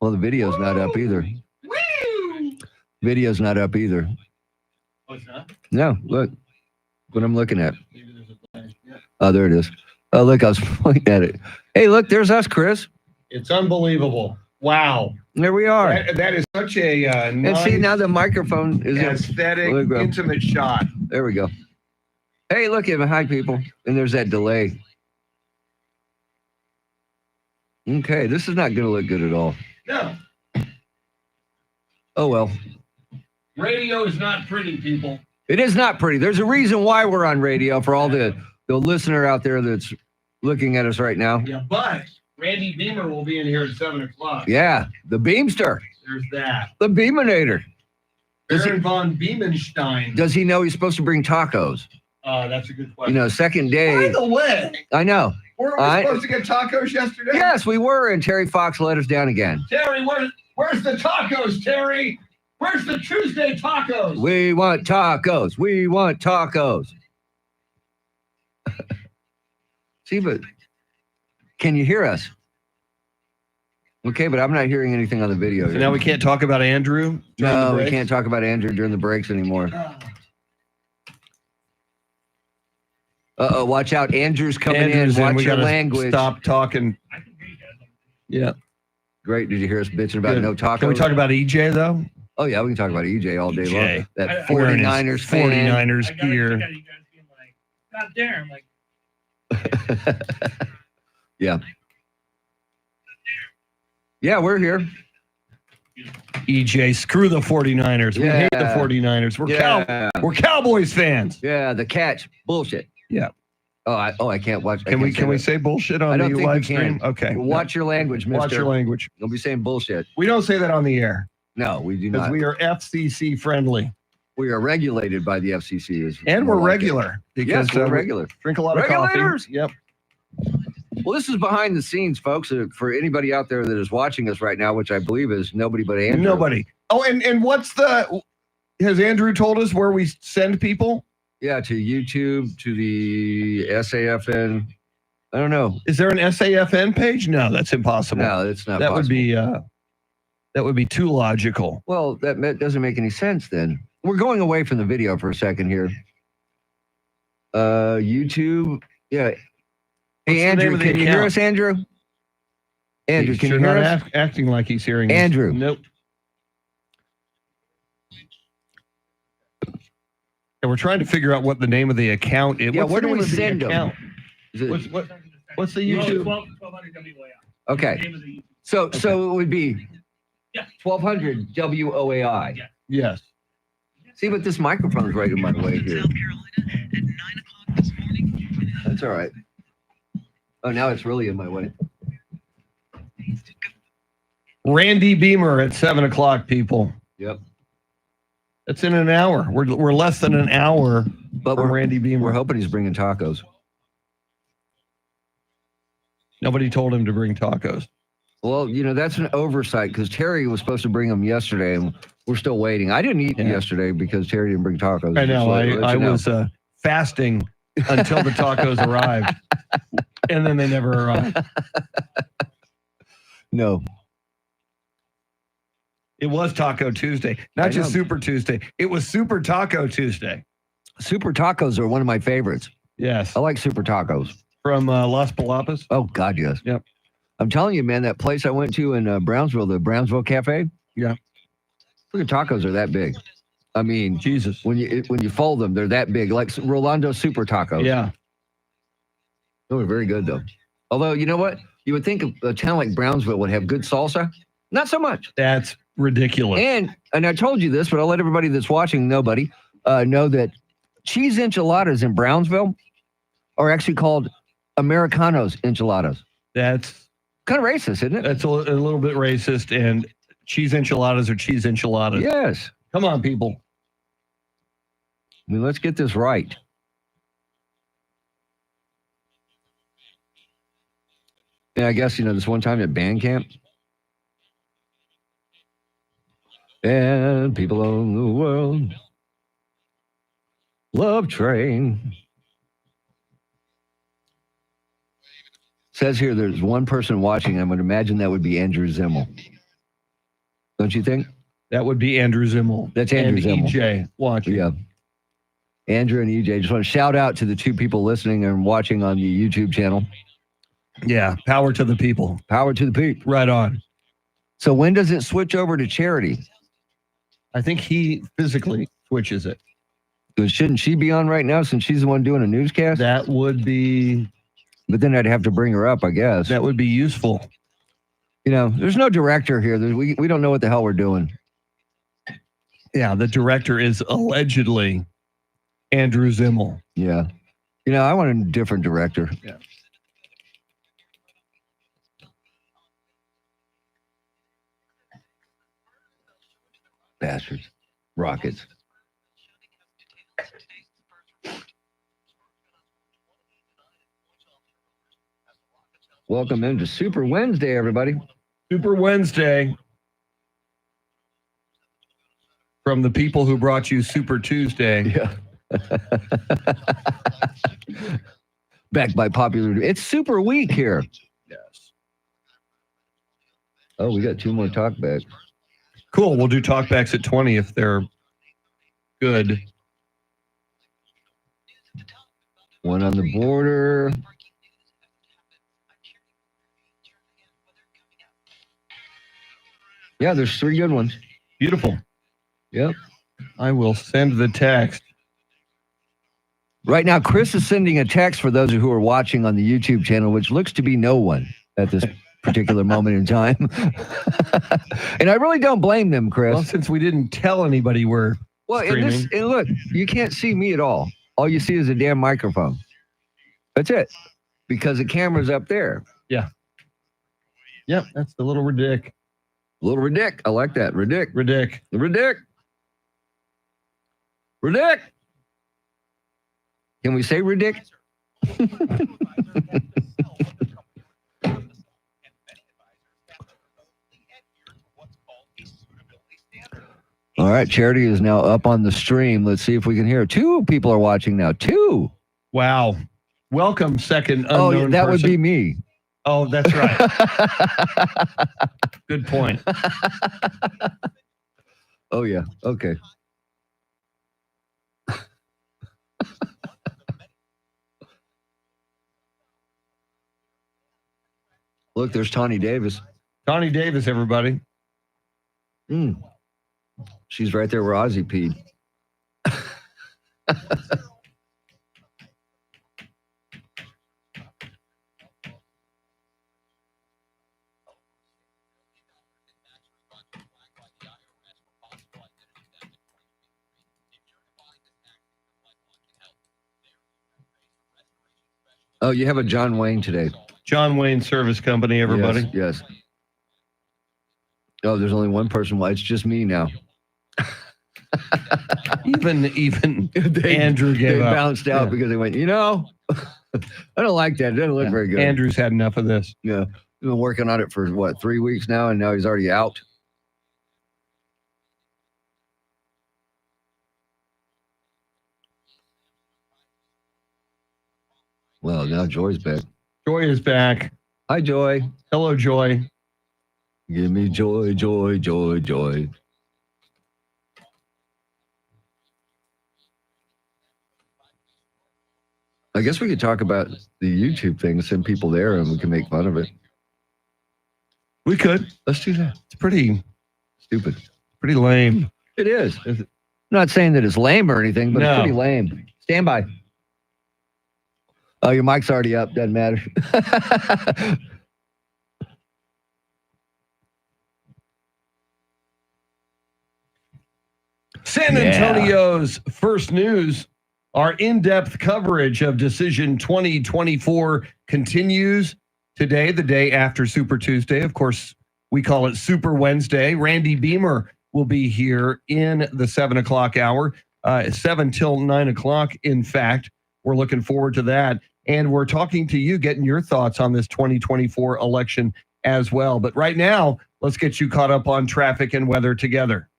Well, the video's not up either. Video's not up either. Oh, it's not? No, look. What I'm looking at. Oh, there it is. Oh, look, I was pointing at it. Hey, look, there's us, Chris. It's unbelievable. Wow. There we are. That is such a and see, now the microphone is aesthetic, intimate shot. There we go. Hey, look at hi, people. And there's that delay. Okay, this is not going to look good at all. No. Oh, well. Radio is not pretty, people. It is not pretty. There's a reason why we're on radio for all the listener out there that's looking at us right now. Yeah, but Randy Beamer will be in here at 7 o'clock. Yeah, the Beamster. There's that. The Beaminator. Baron von Beemenstein. Does he know he's supposed to bring tacos? That's a good question. You know, second day. By the way. I know. Weren't we supposed to get tacos yesterday? Yes, we were, and Terry Fox let us down again. Terry, where's the tacos, Terry? Where's the Tuesday tacos? We want tacos. We want tacos. See, but can you hear us? Okay, but I'm not hearing anything on the video. So now we can't talk about Andrew? No, we can't talk about Andrew during the breaks anymore. Uh-oh, watch out. Andrew's coming in. Watch your language. Stop talking. Yeah. Great. Did you hear us bitching about no tacos? Can we talk about EJ, though? Oh, yeah, we can talk about EJ all day long. That 49ers fan. 49ers gear. You guys being like, God damn. Like, yeah. Yeah, we're here. EJ, screw the 49ers. We hate the 49ers. We're Cowboys fans. Yeah, the catch. Bullshit. Yeah. I can't watch. Can we say bullshit on the live stream? Okay. Watch your language, mister. Watch your language. Don't be saying bullshit. We don't say that on the air. No, we do not. Because we are FCC friendly. We are regulated by the FCC. And we're regular. Because we're regular. Drink a lot of coffee. Yep. Well, this is behind the scenes, folks. For anybody out there that is watching us right now, which I believe is nobody but Andrew. Nobody. Oh, and has Andrew told us where we send people? Yeah, to YouTube, to the SAFN. I don't know. Is there an SAFN page? No, that's impossible. No, it's not possible. That would be too logical. Well, that doesn't make any sense then. We're going away from the video for a second here. YouTube. Yeah. Hey, Andrew, can you hear us, Andrew? Andrew, can you hear us? Acting like he's hearing Andrew. Us. Nope. And we're trying to figure out what the name of the account is. Yeah, where do we send them? What's the YouTube? 1200 WOAI. Okay. So it would be 1200 WOAI. Yes. See, but this microphone's right in my way here. That's all right. Oh, now it's really in my way. Randy Beamer at 7 o'clock, people. Yep. That's in an hour. We're less than an hour, but we're Randy Beamer. We're hoping he's bringing tacos. Nobody told him to bring tacos. Well, that's an oversight because Terry was supposed to bring them yesterday, and we're still waiting. I didn't eat yesterday because Terry didn't bring tacos. I know. I was fasting until the tacos arrived, and then they never arrived. No. It was Taco Tuesday, not just Super Tuesday. It was Super Taco Tuesday. Super tacos are one of my favorites. Yes. I like super tacos. From Las Palapas? Oh, God, yes. Yep. I'm telling you, man, that place I went to in Brownsville, the Brownsville Cafe. Yeah. Look at tacos are that big. I mean, Jesus. When you fold them, they're that big, like Rolando Super Tacos. Yeah. They were very good, though. Although, you know what? You would think a town like Brownsville would have good salsa. Not so much. That's ridiculous. And I told you this, but I'll let everybody that's watching know that cheese enchiladas in Brownsville are actually called Americanos enchiladas. That's kind of racist, isn't it? That's a little bit racist, and cheese enchiladas are cheese enchiladas. Yes. Come on, people. I mean, let's get this right. Yeah, I guess, this one time at band camp. And people on the world love train. Says here there's one person watching. I would imagine that would be Andrew Zimmel. Don't you think? That would be Andrew Zimmel. That's Andrew and Zimmel. EJ watching. Yeah. Andrew and EJ. Just want to shout out to the two people listening and watching on the YouTube channel. Yeah. Power to the people. Power to the people. Right on. So when does it switch over to charity? I think he physically switches it. Shouldn't she be on right now since she's the one doing a newscast? That would be. But then I'd have to bring her up, I guess. That would be useful. You know, there's no director here. We don't know what the hell we're doing. Yeah, the director is allegedly Andrew Zimmel. Yeah. You know, I want a different director. Yeah. Bastards. Rockets. Welcome into Super Wednesday, everybody. Super Wednesday. From the people who brought you Super Tuesday. Yeah. Backed by popular. It's Super Week here. Yes. Oh, we got two more talkbacks. Cool. We'll do talkbacks at 20 if they're good. One on the border. Yeah, there's three good ones. Beautiful. Yep. I will send the text. Right now, Chris is sending a text for those who are watching on the YouTube channel, which looks to be no one at this particular moment in time. And I really don't blame them, Chris. Well, since we didn't tell anybody we're streaming. And look, you can't see me at all. All you see is a damn microphone. That's it. Because the camera's up there. Yeah. Yep, that's the little ridic. Little ridic. I like that. Ridic. Ridic. Ridic. Ridic. Can we say ridic? All right, Charity is now up on the stream. Let's see if we can hear. Two people are watching now. Two. Wow. Welcome, second unknown Oh, that would person. be me. Oh, that's right. Good point. Oh, yeah. Okay. Look, there's Tawny Davis. Tawny Davis, everybody. She's right there where Ozzy peed. Oh, you have a John Wayne today. John Wayne Service Company, everybody. Yes. Oh, there's only one person. Well, it's just me now. Even Andrew gave up. Bounced out because they went, I don't like that. It doesn't look very good. Andrew's had enough of this. Yeah. We've been working on it for, 3 weeks now, and now he's already out. Well, now Joy's back. Joy is back. Hi, Joy. Hello, Joy. Give me joy, joy, joy, joy. I guess we could talk about the YouTube thing, send people there, and we can make fun of it. We could. Let's do that. It's pretty Stupid. pretty lame. It is. I'm not saying that it's lame or anything, but No. it's pretty lame. Stand by. Oh, your mic's already up. Doesn't matter. San Antonio's First News, our in-depth coverage of Decision 2024 continues today, the day after Super Tuesday. Of course, we call it Super Wednesday. Randy Beamer will be here in the 7 o'clock hour, 7 till 9 o'clock, in fact. We're looking forward to that. And we're talking to you, getting your thoughts on this 2024 election as well. But right now, let's get you caught up on traffic and weather together.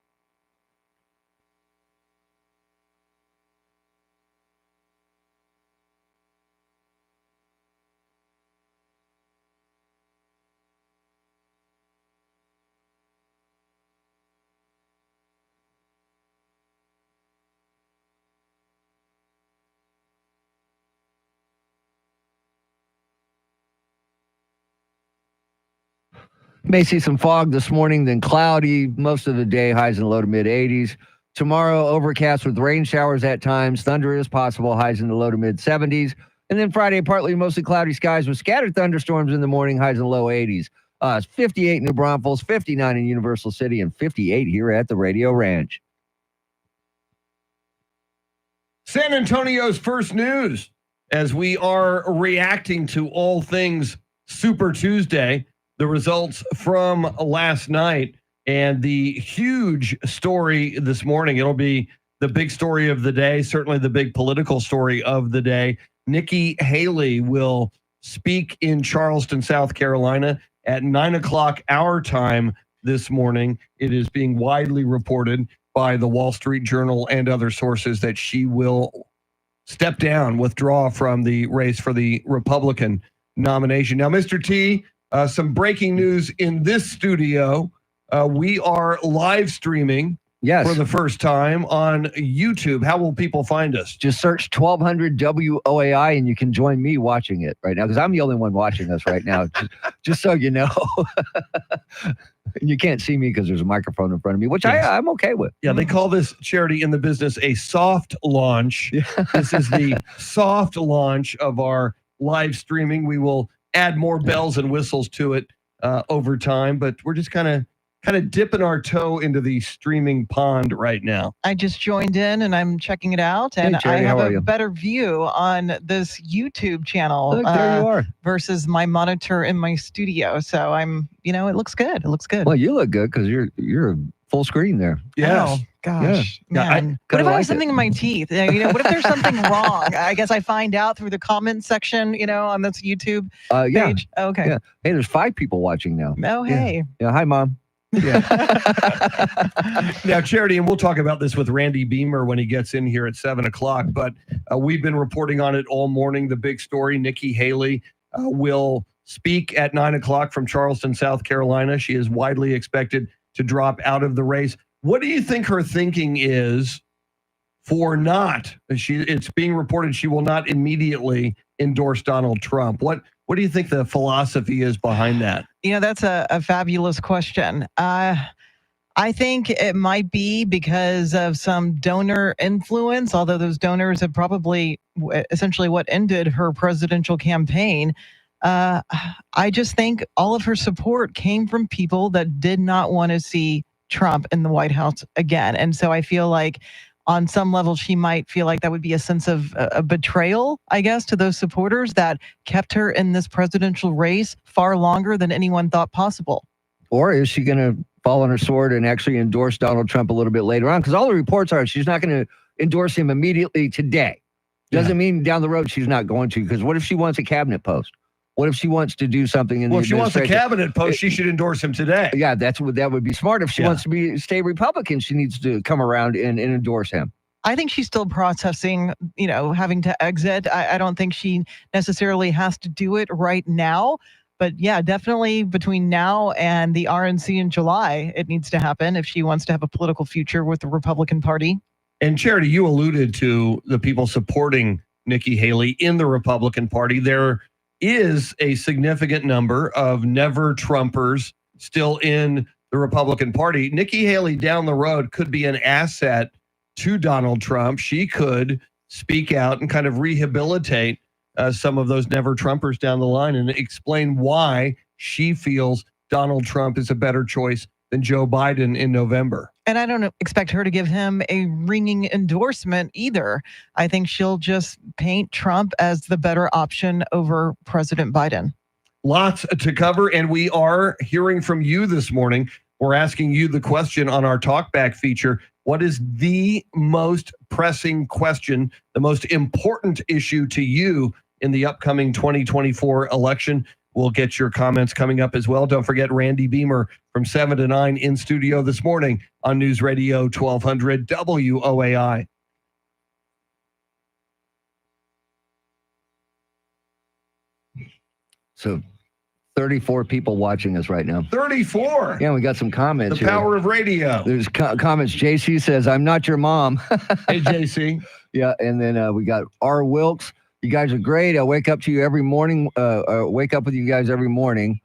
May see some fog this morning, then cloudy most of the day, highs in the low to mid 80s. Tomorrow, overcast with rain showers at times. Thunder is possible, highs in the low to mid 70s. And then Friday, partly mostly cloudy skies with scattered thunderstorms in the morning, highs in the low 80s. It's 58 in New Braunfels, 59 in Universal City, and 58 here at the Radio Ranch. San Antonio's first news as we are reacting to all things Super Tuesday, the results from last night, and the huge story this morning. It'll be the big story of the day, certainly the big political story of the day. Nikki Haley will speak in Charleston, South Carolina at 9 o'clock our time this morning. It is being widely reported by the Wall Street Journal and other sources that she will step down, withdraw from the race for the Republican nomination. Now, Mr. T, some breaking news in this studio. We are live streaming for the first time on YouTube. How will people find us? Just search 1200 WOAI and you can join me watching it right now because I'm the only one watching us right now, just so you know. And you can't see me because there's a microphone in front of me, which I'm okay with. Yeah, they call this, Charity, in the business a soft launch. This is the soft launch of our live streaming. We will add more bells and whistles to it over time, but we're just kind of dipping our toe into the streaming pond right now. I just joined in and I'm checking it out, and Hey, Jerry, I have how are a you? better view on this YouTube channel Look, there you are. versus my monitor in my studio. So I'm, it looks good. It looks good. Well, you look good because you're full screen there. Yes. Oh, gosh. Yeah, Man. What if I have something in my teeth? What if there's something wrong? I guess I find out through the comment section, on this YouTube Yeah. page. Okay. Yeah. Hey, there's 5 people watching now. Oh, hey. Yeah. Hi, Mom. Yeah. Now, Charity, and we'll talk about this with Randy Beamer when he gets in here at 7 o'clock, but we've been reporting on it all morning. The big story, Nikki Haley will speak at 9 o'clock from Charleston, South Carolina. She is widely expected to drop out of the race. What do you think her thinking is for not? It's being reported she will not immediately endorse Donald Trump. What do you think the philosophy is behind that? That's a fabulous question. I think it might be because of some donor influence, although those donors have probably essentially what ended her presidential campaign. I just think all of her support came from people that did not want to see Trump in the White House again. And so I feel like on some level, she might feel like that would be a sense of a betrayal, I guess, to those supporters that kept her in this presidential race far longer than anyone thought possible. Or is she going to fall on her sword and actually endorse Donald Trump a little bit later on? Because all the reports are she's not going to endorse him immediately today. Doesn't mean down the road she's not going to. Because what if she wants a cabinet post? What if she wants to do something in the if she wants a administration? cabinet post, she should endorse him today. Yeah, that would be smart. If she wants to stay Republican, she needs to come around and endorse him. I think she's still processing, having to exit. I don't think she necessarily has to do it right now. But yeah, definitely between now and the RNC in July, it needs to happen if she wants to have a political future with the Republican Party. And Charity, you alluded to the people supporting Nikki Haley in the Republican Party. There is a significant number of never Trumpers still in the Republican Party. Nikki Haley down the road could be an asset to Donald Trump. She could speak out and kind of rehabilitate some of those never Trumpers down the line and explain why she feels Donald Trump is a better choice than Joe Biden in November. And I don't expect her to give him a ringing endorsement either. I think she'll just paint Trump as the better option over President Biden. Lots to cover, and we are hearing from you this morning. We're asking you the question on our Talkback feature. What is the most pressing question, the most important issue to you in the upcoming 2024 election? We'll get your comments coming up as well. Don't forget Randy Beamer from 7 to 9 in studio this morning on News Radio 1200 WOAI. So 34 people watching us right now. 34. Yeah, we got some comments The power of radio. There's comments. JC says, I'm not your mom. Hey, JC. Yeah, and then we got R. Wilkes. You guys are great. I wake up to you every morning. Wake up with you guys every morning.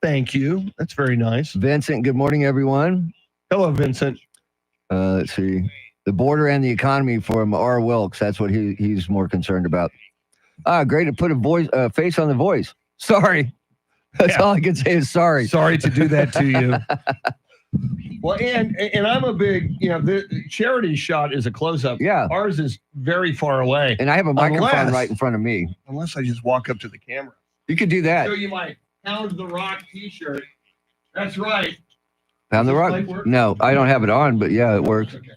Thank you. That's very nice. Vincent, good morning, everyone. Hello, Vincent. Let's see. The border and the economy from R. Wilkes. That's what he's more concerned about. Great to put a face on the voice. Sorry. That's all I can say is sorry. Sorry to do that to you. Well, and I'm a big, the charity shot is a close-up. Yeah. Ours is very far away. And I have a microphone right in front of me. Unless I just walk up to the camera. You could do that. Show you my Pound the Rock t-shirt. That's right. Pound the Rock? No, I don't have it on, but yeah, it works. Okay.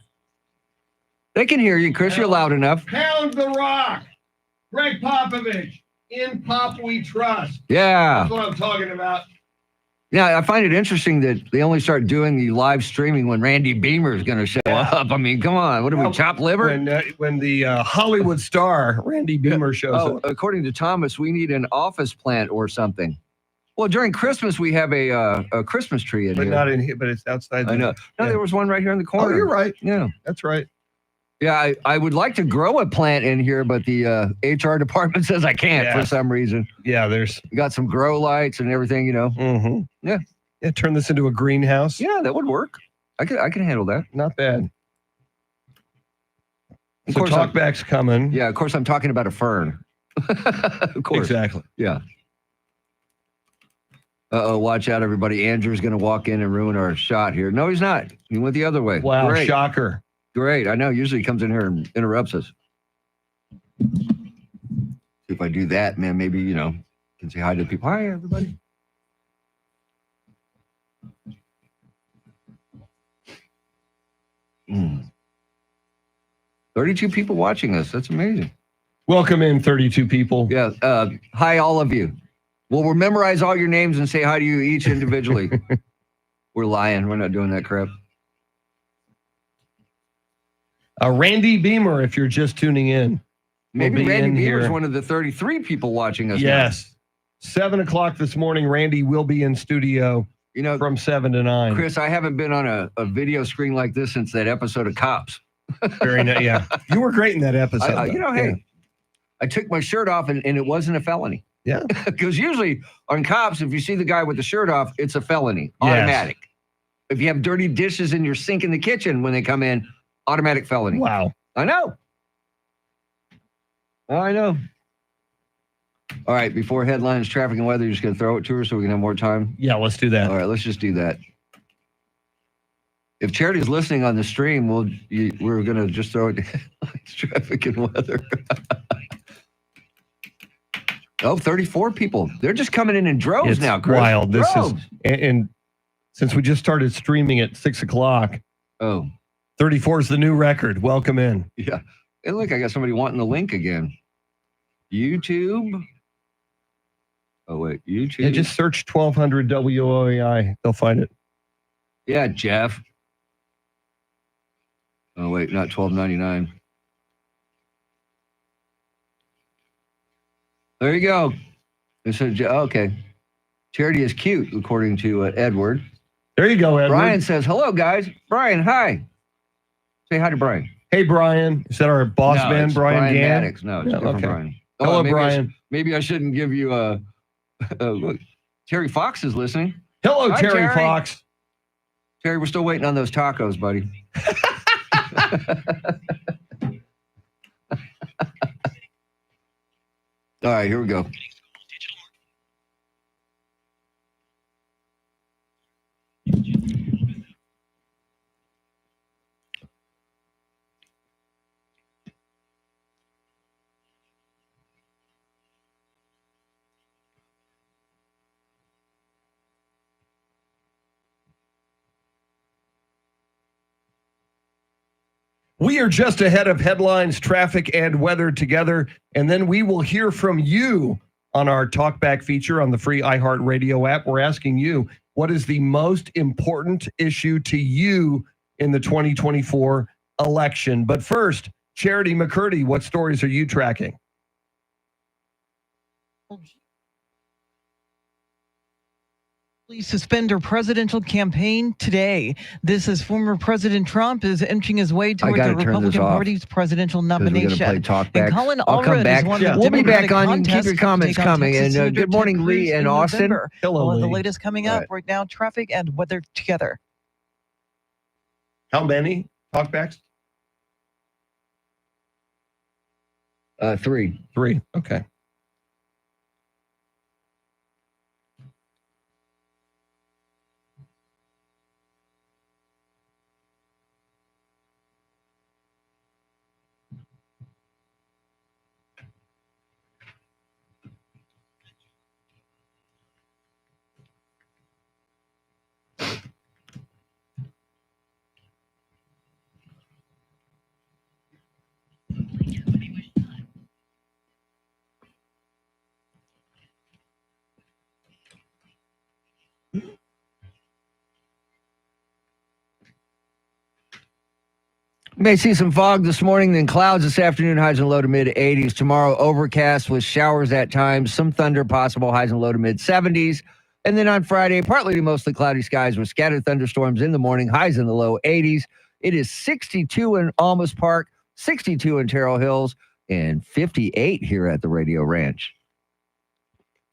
They can hear you, Chris. You're loud enough. Pound the Rock. Greg Popovich. In Pop We Trust. Yeah. That's what I'm talking about. Yeah, I find it interesting that they only start doing the live streaming when Randy Beamer is going to show up. I mean, come on. What are we, chop liver? When the Hollywood star, Randy Beamer, shows up. According to Thomas, we need an office plant or something. Well, during Christmas, we have a Christmas tree in here. But not in here, but it's outside. I know. No, there was one right here in the corner. Oh, you're right. Yeah. That's right. Yeah, I would like to grow a plant in here, but the HR department says I can't for some reason. Yeah, there's got some grow lights and everything, Mm-hmm. Yeah. Yeah, turn this into a greenhouse. Yeah, that would work. I can handle that. Not bad. Of So course, talkback's coming. Yeah, of course I'm talking about a fern. Of course. Exactly. Yeah. Watch out, everybody. Andrew's going to walk in and ruin our shot here. No, he's not. He went the other way. Wow, Great. shocker. Great. I know. Usually he comes in here and interrupts us. If I do that, man, maybe, can say hi to people. Hi, everybody. Mm. 32 people watching us. That's amazing. Welcome in, 32 people. Yeah. Hi, all of you. We'll memorize all your names and say hi to you each individually. We're lying. We're not doing that crap. Randy Beamer, if you're just tuning in. Maybe Randy Beamer is here. one of the 33 people watching us. Yes. 7 o'clock this morning, Randy will be in studio from 7 to 9. Chris, I haven't been on a video screen like this since that episode of Cops. Very nice. Yeah. You were great in that episode. Hey, I took my shirt off and it wasn't a felony. Yeah. Because usually on Cops, if you see the guy with the shirt off, it's a felony. Automatic. Yes. If you have dirty dishes in your sink in the kitchen when they come in, automatic felony. Wow. I know. I know. All right. Before headlines, traffic, and weather, you're just going to throw it to her so we can have more time? Yeah, let's do that. All right. Let's just do that. If Charity's listening on the stream, we're going to just throw it to headlines, traffic, and weather. 34 people. They're just coming in droves it's now, Chris. Wild. This droves. is, and since we just started streaming at 6 o'clock. 34 is the new record. Welcome in. Yeah. And look, I got somebody wanting the link again. YouTube. Oh, wait. YouTube. Yeah, just search 1200 WOAI. They'll find it. Yeah, Jeff. Oh, wait. Not $12.99. There you go. It said, okay. Charity is cute, according to Edward. There you go, Edward. Brian says, hello, guys. Brian, hi. Say hi to Brian. Hey, Brian. Is that our boss man, Brian Gann? Maddox. No, it's different Brian. Hello, Brian. Maybe I shouldn't give you look. Terry Fox is listening. Hello, Terry Fox. Terry, we're still waiting on those tacos, buddy. All right, here we go. We are just ahead of headlines, traffic, and weather together, and then we will hear from you on our Talkback feature on the free iHeartRadio app. We're asking you, what is the most important issue to you in the 2024 election? But first, Charity McCurdy, what stories are you tracking? suspend her presidential campaign today. This is former President Trump is inching his way towards gotta the turn this Republican off, Party's presidential Because we're going to nomination. play talk And back. Colin I'll come Allred back. is one of the We'll be Democratic back on. You keep your contests to comments take on coming. Texas And Senator good morning, Ted Lee Cruz and in Austin. November. Hello, All of the Lee. latest coming All up right. right now, traffic and weather together. How many talkbacks? 3. 3. Okay. You may see some fog this morning, then clouds this afternoon, highs and low to mid 80s. Tomorrow, overcast with showers at times, some thunder possible, highs and low to mid 70s. And then on Friday, partly to mostly cloudy skies with scattered thunderstorms in the morning, highs in the low 80s. It is 62 in Almas Park, 62 in Terrell Hills, and 58 here at the Radio Ranch.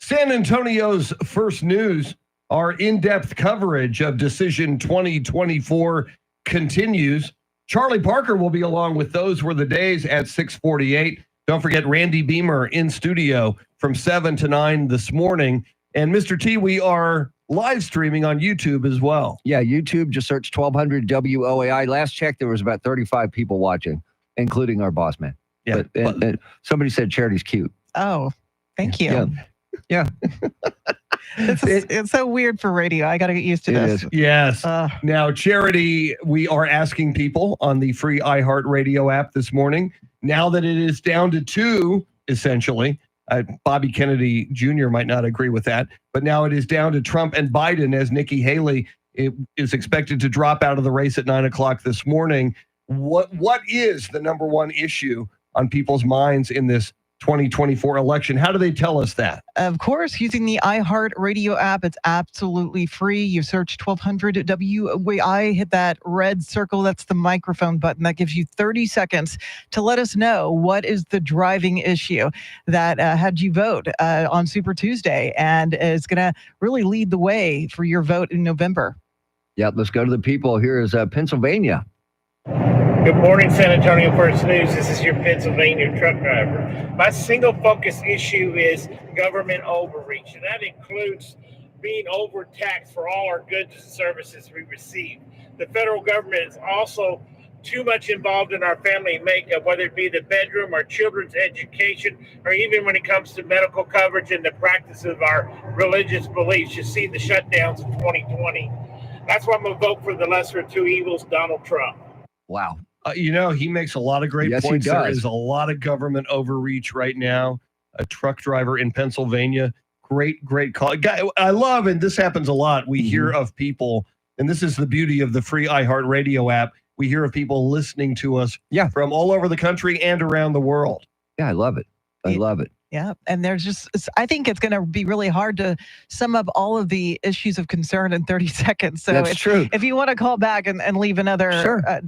San Antonio's First News, our in-depth coverage of Decision 2024 continues. Charlie Parker will be along with Those Were the Days at 6:48. Don't forget Randy Beamer in studio from 7 to 9 this morning. And Mr. T, we are live streaming on YouTube as well. Yeah, YouTube, just search 1200 WOAI. Last check, there was about 35 people watching, including our boss man. Yeah. And somebody said Charity's cute. Oh, thank you. Yeah. Yeah. It's so weird for radio. I got to get used to It this. is. Yes. Now, Charity, we are asking people on the free iHeartRadio app this morning, now that it is down to 2, essentially. Bobby Kennedy Jr. might not agree with that, but now it is down to Trump and Biden as Nikki Haley is expected to drop out of the race at 9 o'clock this morning. What is the number one issue on people's minds in this 2024 election? How do they tell us that? Of course, using the iHeartRadio app, it's absolutely free. You search 1200 WOAI, hit that red circle. That's the microphone button. That gives you 30 seconds to let us know what is the driving issue that had you vote on Super Tuesday and is going to really lead the way for your vote in November. Yep, let's go to the people. Here is Pennsylvania. Good morning, San Antonio First News. This is your Pennsylvania truck driver. My single focus issue is government overreach, and that includes being overtaxed for all our goods and services we receive. The federal government is also too much involved in our family makeup, whether it be the bedroom, our children's education, or even when it comes to medical coverage and the practice of our religious beliefs. You see the shutdowns in 2020. That's why I'm going to vote for the lesser of two evils, Donald Trump. Wow. He makes a lot of great Yes, he points. There does. is a lot of government overreach right now. A truck driver in Pennsylvania. Great call. Guy, I love, and this happens a lot. We hear of people, and this is the beauty of the free iHeartRadio app. We hear of people listening to us from all over the country and around the world. Yeah, I love it. I love it. Yeah. And I think it's going to be really hard to sum up all of the issues of concern in 30 seconds. So That's true. If you want to call back and leave another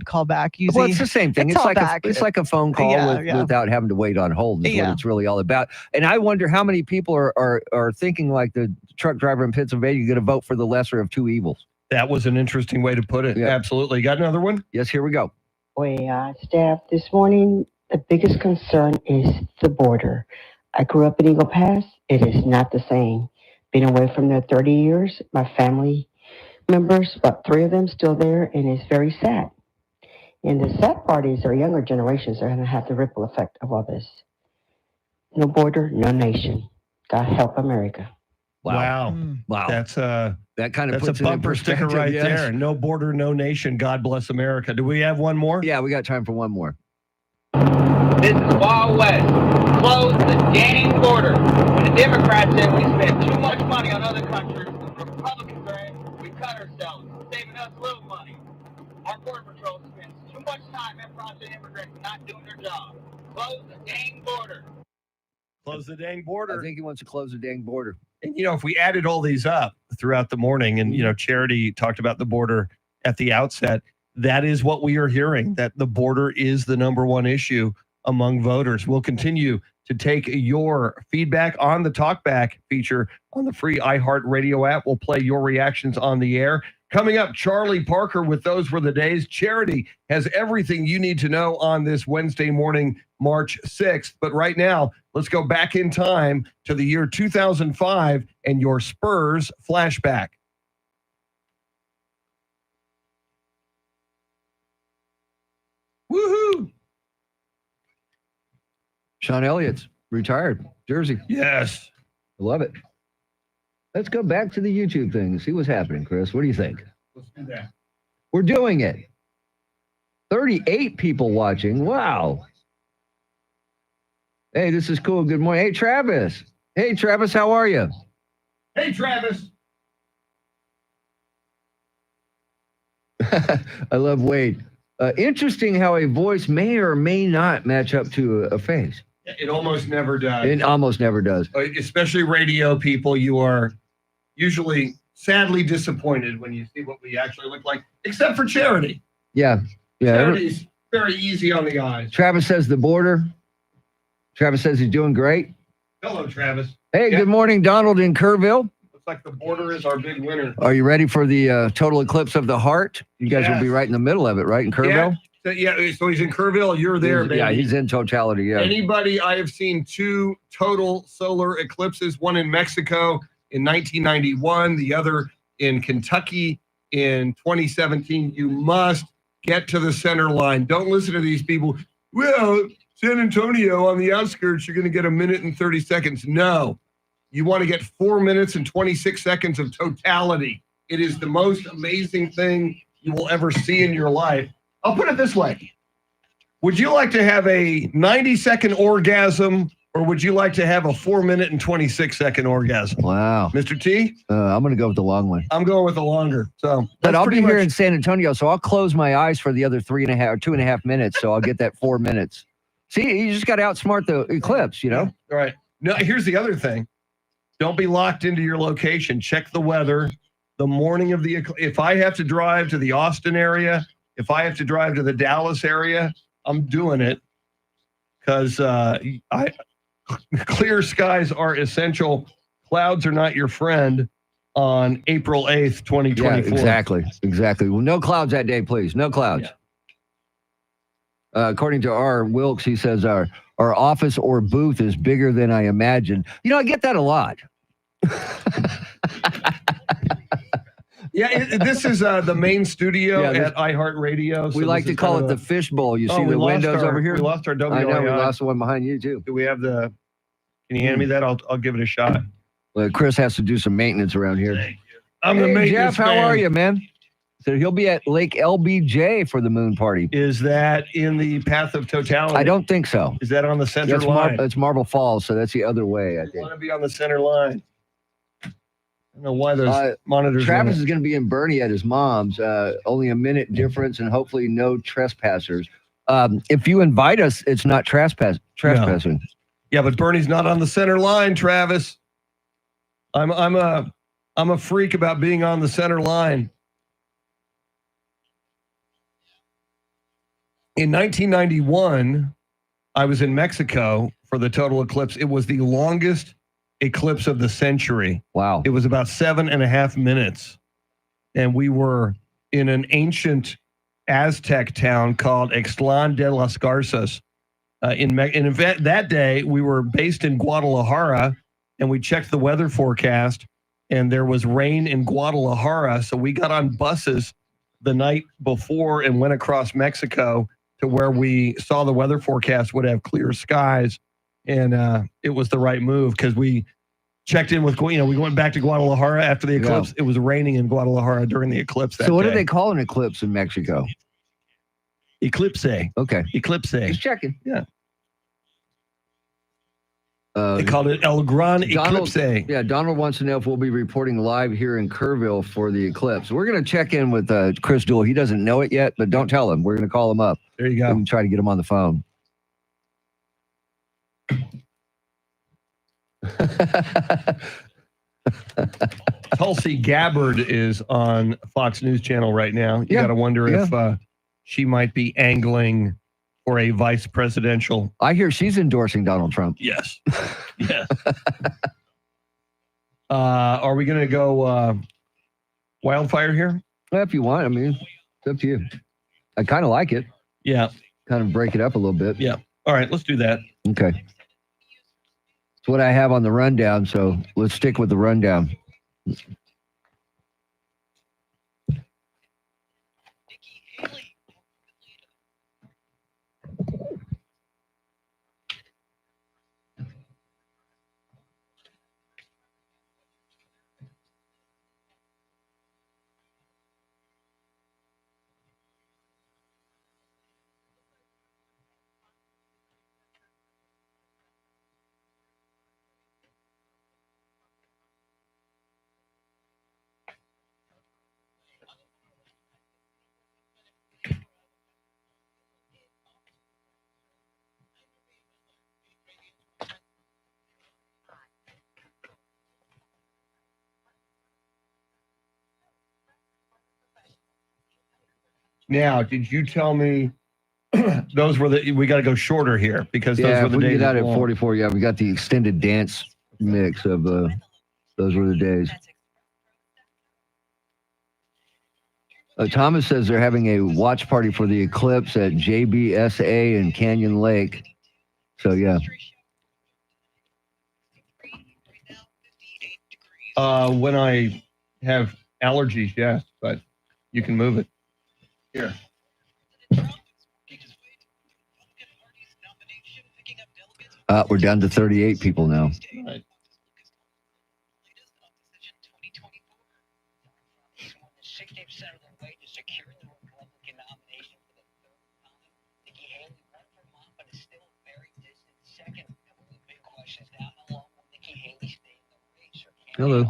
call back, Well, it's the same thing. It's like a phone call without having to wait on hold is what it's really all about. And I wonder how many people are thinking like the truck driver in Pennsylvania, going to vote for the lesser of two evils. That was an interesting way to put it. Yeah. Absolutely. Got another one? Yes, here we go. Staff, this morning, the biggest concern is the border. I grew up in Eagle Pass. It is not the same. Been away from there 30 years. My family members, about 3 of them still there, and it's very sad. And the sad part is our younger generations are going to have the ripple effect of all this. No border, no nation. God help America. Wow. That's that kind of that's puts a it in bumper sticker perspective, right yes. there. No border, no nation. God bless America. Do we have one more? Yeah, we got time for one more. This is Wild West. Close the dang border. When the Democrats say we spend too much money on other countries, the Republicans say we cut ourselves, saving us little money. Our Border Patrol spends too much time in processing immigrants not doing their job. Close the dang border. Close the dang border. I think he wants to close the dang border. And, if we added all these up throughout the morning and, Charity talked about the border at the outset, that is what we are hearing, that the border is the number one issue among voters. We'll continue to take your feedback on the Talkback feature on the free iHeartRadio app. We'll play your reactions on the air. Coming up, Charlie Parker with Those Were the Days. Charity has everything you need to know on this Wednesday morning, March 6th. But right now, let's go back in time to the year 2005 and your Spurs flashback. Woohoo! Sean Elliott's retired. Jersey. Yes. I love it. Let's go back to the YouTube thing and see what's happening, Chris. What do you think? Let's do that. We're doing it. 38 people watching. Wow. Hey, this is cool. Good morning. Hey, Travis. Hey, Travis, how are you? Hey, Travis. I love Wade. Interesting how a voice may or may not match up to a face. It almost never does. It almost never does. Especially radio people, you are usually sadly disappointed when you see what we actually look like, except for Charity. Yeah. Charity's very easy on the eyes. Travis says the border. Travis says he's doing great. Hello, Travis. Hey, Good morning, Donald in Kerrville. Looks like the border is our big winner. Are you ready for the total eclipse of the heart? You guys will be right in the middle of it, right, in Kerrville? So he's in Kerrville. You're there, baby. Yeah, he's in totality, yeah. I have seen two total solar eclipses, one in Mexico in 1991, the other in Kentucky in 2017. You must get to the center line. Don't listen to these people. Well, San Antonio on the outskirts, you're going to get 1 minute and 30 seconds. No, you want to get 4 minutes and 26 seconds of totality. It is the most amazing thing you will ever see in your life. I'll put it this way. Would you like to have a 90-second orgasm, or would you like to have a 4 minute and 26-second orgasm? Wow. Mr. T? I'm going to go with the long one. I'm going with the longer. But I'll be here in San Antonio, so I'll close my eyes for the other 2.5 minutes, so I'll get that 4 minutes. See, you just got to outsmart the eclipse, All right. Now, here's the other thing. Don't be locked into your location. Check the weather the morning of the eclipse. If I have to drive to the Austin area, if I have to drive to the Dallas area, I'm doing it because clear skies are essential. Clouds are not your friend on April 8th, 2024. Yeah, exactly. Well, no clouds that day, please. No clouds. Yeah. According to R. Wilkes, he says our office or booth is bigger than I imagined. I get that a lot. Yeah, this is the main studio at iHeartRadio. We like to call it the fishbowl. You see the windows over here? We lost our WII. I know, we lost the one behind you, too. Do we have can you hand me that? I'll give it a shot. Well, Chris has to do some maintenance around here. Thank you. I'm the maintenance Jeff, how are you, man? So he'll be at Lake LBJ for the moon party. Is that in the path of totality? I don't think so. Is that on the center line? That's Marble Falls, so that's the other way, I I think. want to be on the center line. I don't know why those monitors. Travis is going to be in Bernie at his mom's. Only a minute difference, and hopefully no trespassers. If you invite us, it's not trespassing. No. Yeah, but Bernie's not on the center line, Travis. I'm a freak about being on the center line. In 1991, I was in Mexico for the total eclipse. It was the longest eclipse of the century. Wow. It was about 7.5 minutes. And we were in an ancient Aztec town called Ixtlan de las Garzas. In fact, that day, we were based in Guadalajara, and we checked the weather forecast, and there was rain in Guadalajara. So we got on buses the night before and went across Mexico to where we saw the weather forecast would have clear skies. And it was the right move because we checked in with, we went back to Guadalajara after the eclipse. Yeah. It was raining in Guadalajara during the eclipse that So what day. do they call an eclipse in Mexico? Eclipse. Okay. Eclipse. Just checking. Yeah. They called it El Gran Eclipse. Yeah, Donald wants to know if we'll be reporting live here in Kerrville for the eclipse. We're going to check in with Chris Duell. He doesn't know it yet, but don't tell him. We're going to call him up. There you go. And try to get him on the phone. Tulsi Gabbard is on Fox News Channel right now. You got to wonder if she might be angling for a vice presidential. I hear she's endorsing Donald Trump. Yes. Yes. Are we going to go Wildfire here? Well, if you want, I mean, it's up to you. I kind of like it. Yeah. Kind of break it up a little bit. Yeah. All right, let's do that. Okay. It's what I have on the rundown, so let's stick with the rundown. Now, did you tell me those were we got to go shorter here because those were the we days. Get out at long. 44. Yeah, we got the extended dance mix of those were the days. Thomas says they're having a watch party for the eclipse at JBSA in Canyon Lake. So, yeah. When I have allergies, yes, but you can move it. Here. We're down to 38 people now. Right. Hello.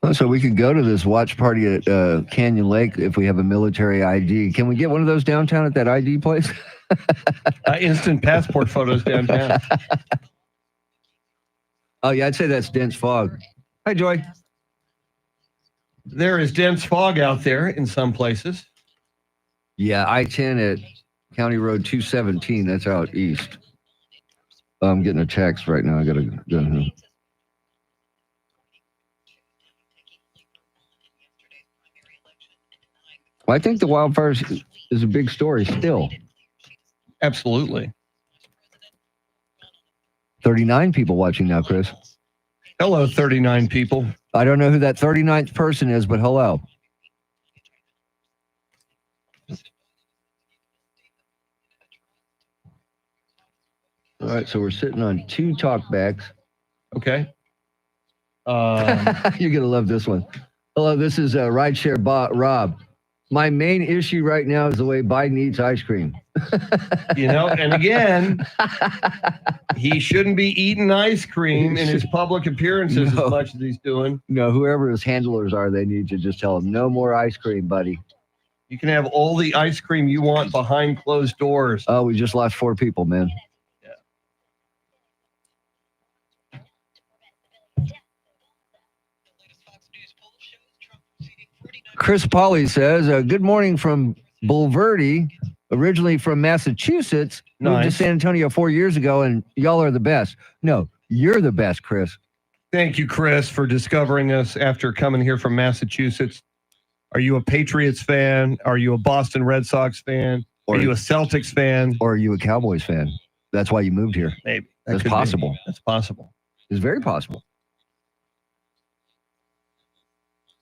Oh, so we could go to this watch party at Canyon Lake if we have a military ID. Can we get one of those downtown at that ID place? Instant passport photos downtown. Oh, yeah, I'd say that's dense fog. Hi, Joy. There is dense fog out there in some places. Yeah, I-10 at County Road 217. That's out east. I'm getting a text right now. I got to go. Well, I think the wildfire is a big story still. Absolutely. 39 people watching now, Chris. Hello, 39 people. I don't know who that 39th person is, but hello. All right, so we're sitting on 2 talkbacks. Okay. You're going to love this one. Hello, this is Rideshare Rob. My main issue right now is the way Biden eats ice cream. And again, he shouldn't be eating ice cream in his public appearances as much as he's doing. No, whoever his handlers are, they need to just tell him, no more ice cream, buddy. You can have all the ice cream you want behind closed doors. Oh, we just lost 4 people, man. Chris Pauly says, good morning from Bulverde, originally from Massachusetts, moved to San Antonio 4 years ago, and y'all are the best. No, you're the best, Chris. Thank you, Chris, for discovering us after coming here from Massachusetts. Are you a Patriots fan? Are you a Boston Red Sox fan? Are you a Celtics fan? Or are you a Cowboys fan? That's why you moved here. Maybe. That's possible. That's possible. It's very possible.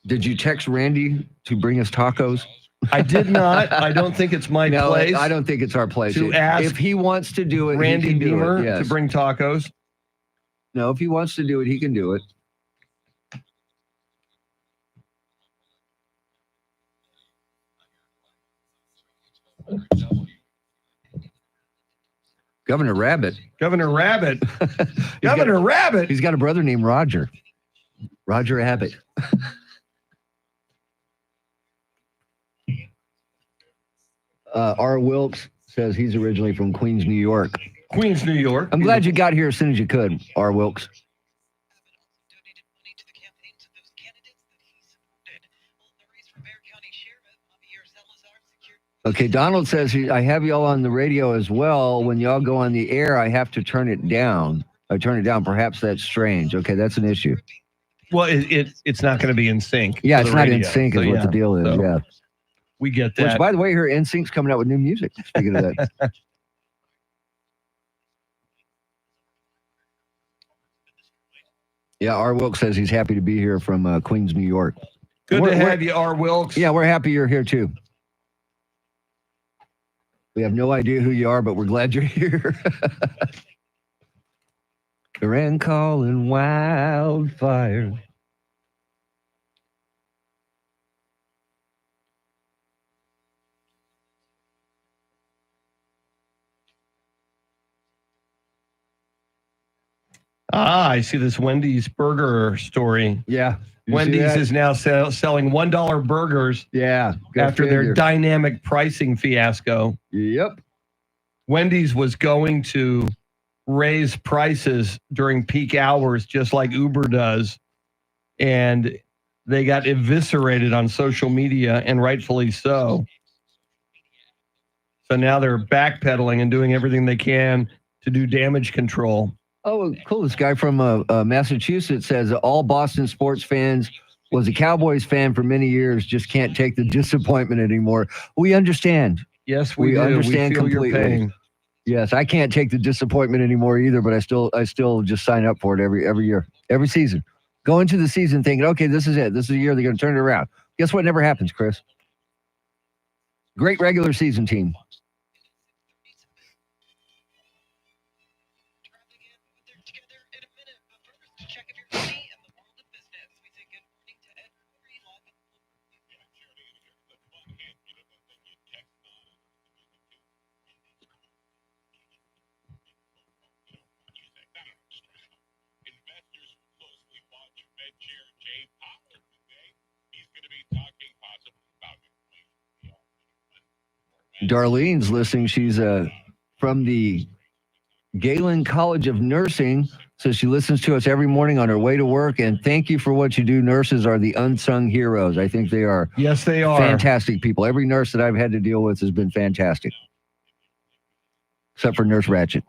Did you text Randy to bring us tacos? I did not. I don't think it's my place. I don't think it's our place. To ask if he wants to do it, Randy he can Beamer do it. Yes. to bring tacos. No, if he wants to do it, he can do it. Governor Rabbit. Governor Rabbit. Governor Rabbit. He's got a brother named Roger. Roger Abbott. R. Wilkes says he's originally from Queens, New York. Queens, New York. I'm glad you got here as soon as you could, R. Wilkes. Okay, Donald says, I have y'all on the radio as well. When y'all go on the air, I have to turn it down. I turn it down. Perhaps that's strange. Okay, that's an issue. Well, it's not going to be in sync. Yeah, for it's the not radio. in sync is what the deal is. So Yeah. We get that. Which, by the way, her NSYNC's coming out with new music. Speaking of that. Yeah, R. Wilkes says he's happy to be here from Queens, New York. Good to have you, R. Wilkes. Yeah, we're happy you're here too. We have no idea who you are, but we're glad you're here. Ran calling wildfire. I see this Wendy's burger story. Yeah. Wendy's is now selling $1 burgers. Yeah. After their dynamic pricing fiasco. Yep. Wendy's was going to raise prices during peak hours, just like Uber does. And they got eviscerated on social media, and rightfully so. So now they're backpedaling and doing everything they can to do damage control. Oh, cool. This guy from Massachusetts says all Boston sports fans was a Cowboys fan for many years, just can't take the disappointment anymore. We understand. Yes, we do. Understand We feel completely. your pain. Yes, I can't take the disappointment anymore either, but I still just sign up for it every year, every season. Go into the season thinking, okay, this is it. This is the year they're going to turn it around. Guess what never happens, Chris? Great regular season team. Darlene's listening. She's from the Galen College of Nursing. So she listens to us every morning on her way to work. And thank you for what you do. Nurses are the unsung heroes. I think they are. Yes, they are. Fantastic people. Every nurse that I've had to deal with has been fantastic. Except for Nurse Ratchet.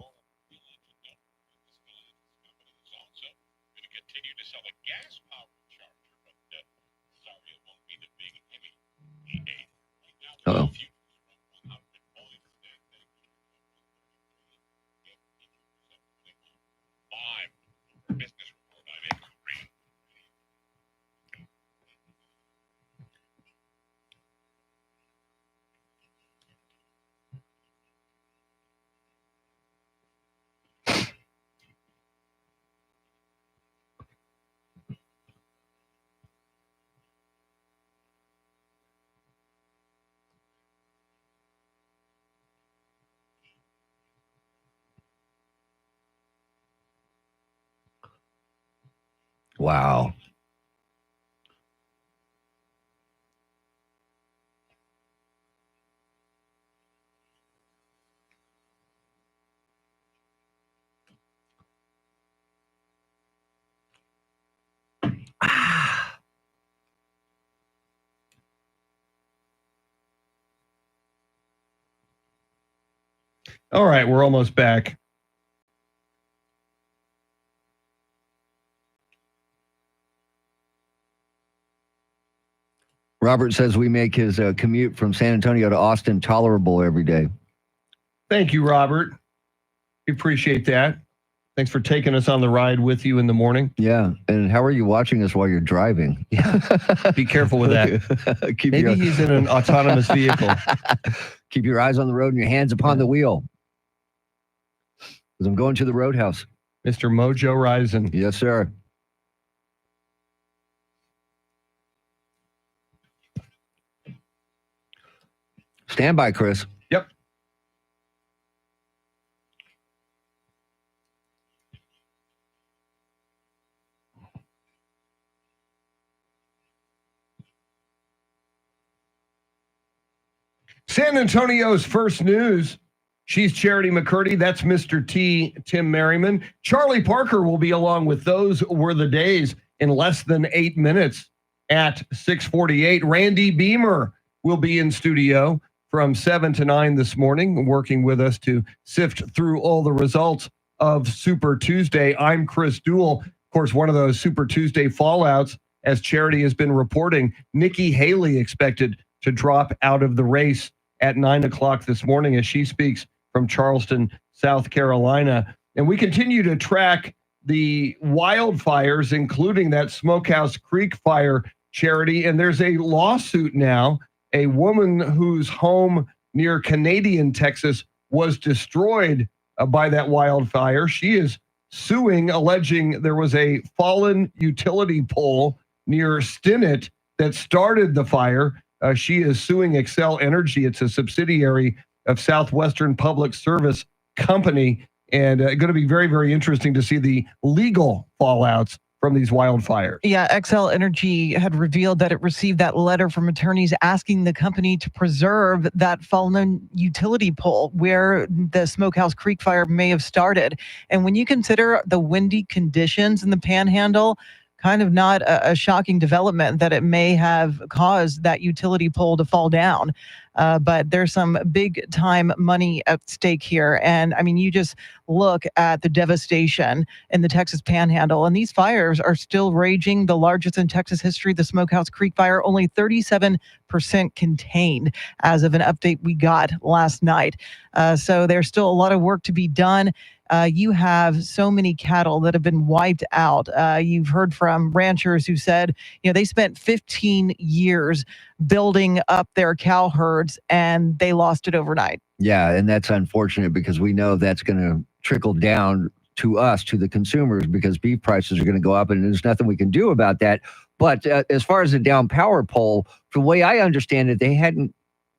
Uh-oh. Wow. All right, we're almost back. Robert says we make his commute from San Antonio to Austin tolerable every day. Thank you, Robert. We appreciate that. Thanks for taking us on the ride with you in the morning. Yeah. And how are you watching us while you're driving? Be careful with that. Keep Maybe he's in an autonomous vehicle. Keep your eyes on the road and your hands upon the wheel. Because I'm going to the roadhouse. Mr. Mojo Rising. Yes, sir. Stand by, Chris. Yep. San Antonio's first news. She's Charity McCurdy. That's Mr. T, Tim Merriman. Charlie Parker will be along with Those Were the Days in less than 8 minutes at 6:48. Randy Beamer will be in studio from 7 to 9 this morning, working with us to sift through all the results of Super Tuesday. I'm Chris Duell. Of course, one of those Super Tuesday fallouts, as Charity has been reporting, Nikki Haley expected to drop out of the race at 9 o'clock this morning as she speaks from Charleston, South Carolina. And we continue to track the wildfires, including that Smokehouse Creek fire, Charity. And there's a lawsuit now. A woman whose home near Canadian, Texas, was destroyed by that wildfire. She is suing, alleging there was a fallen utility pole near Stinnett that started the fire. She is suing Xcel Energy. It's a subsidiary of Southwestern Public Service Company, and going to be very, very interesting to see the legal fallouts from these wildfires. Yeah, Xcel Energy had revealed that it received that letter from attorneys asking the company to preserve that fallen utility pole where the Smokehouse Creek fire may have started. And when you consider the windy conditions in the Panhandle, kind of not a shocking development that it may have caused that utility pole to fall down. But there's some big time money at stake here. And I mean, you just look at the devastation in the Texas Panhandle, and these fires are still raging. The largest in Texas history, the Smokehouse Creek fire, only 37% contained as of an update we got last night. So there's still a lot of work to be done. You have so many cattle that have been wiped out. You've heard from ranchers who said, they spent 15 years building up their cow herds and they lost it overnight. Yeah, and that's unfortunate because we know that's going to trickle down to us, to the consumers, because beef prices are going to go up and there's nothing we can do about that. But as far as the down power pole, from the way I understand it, they hadn't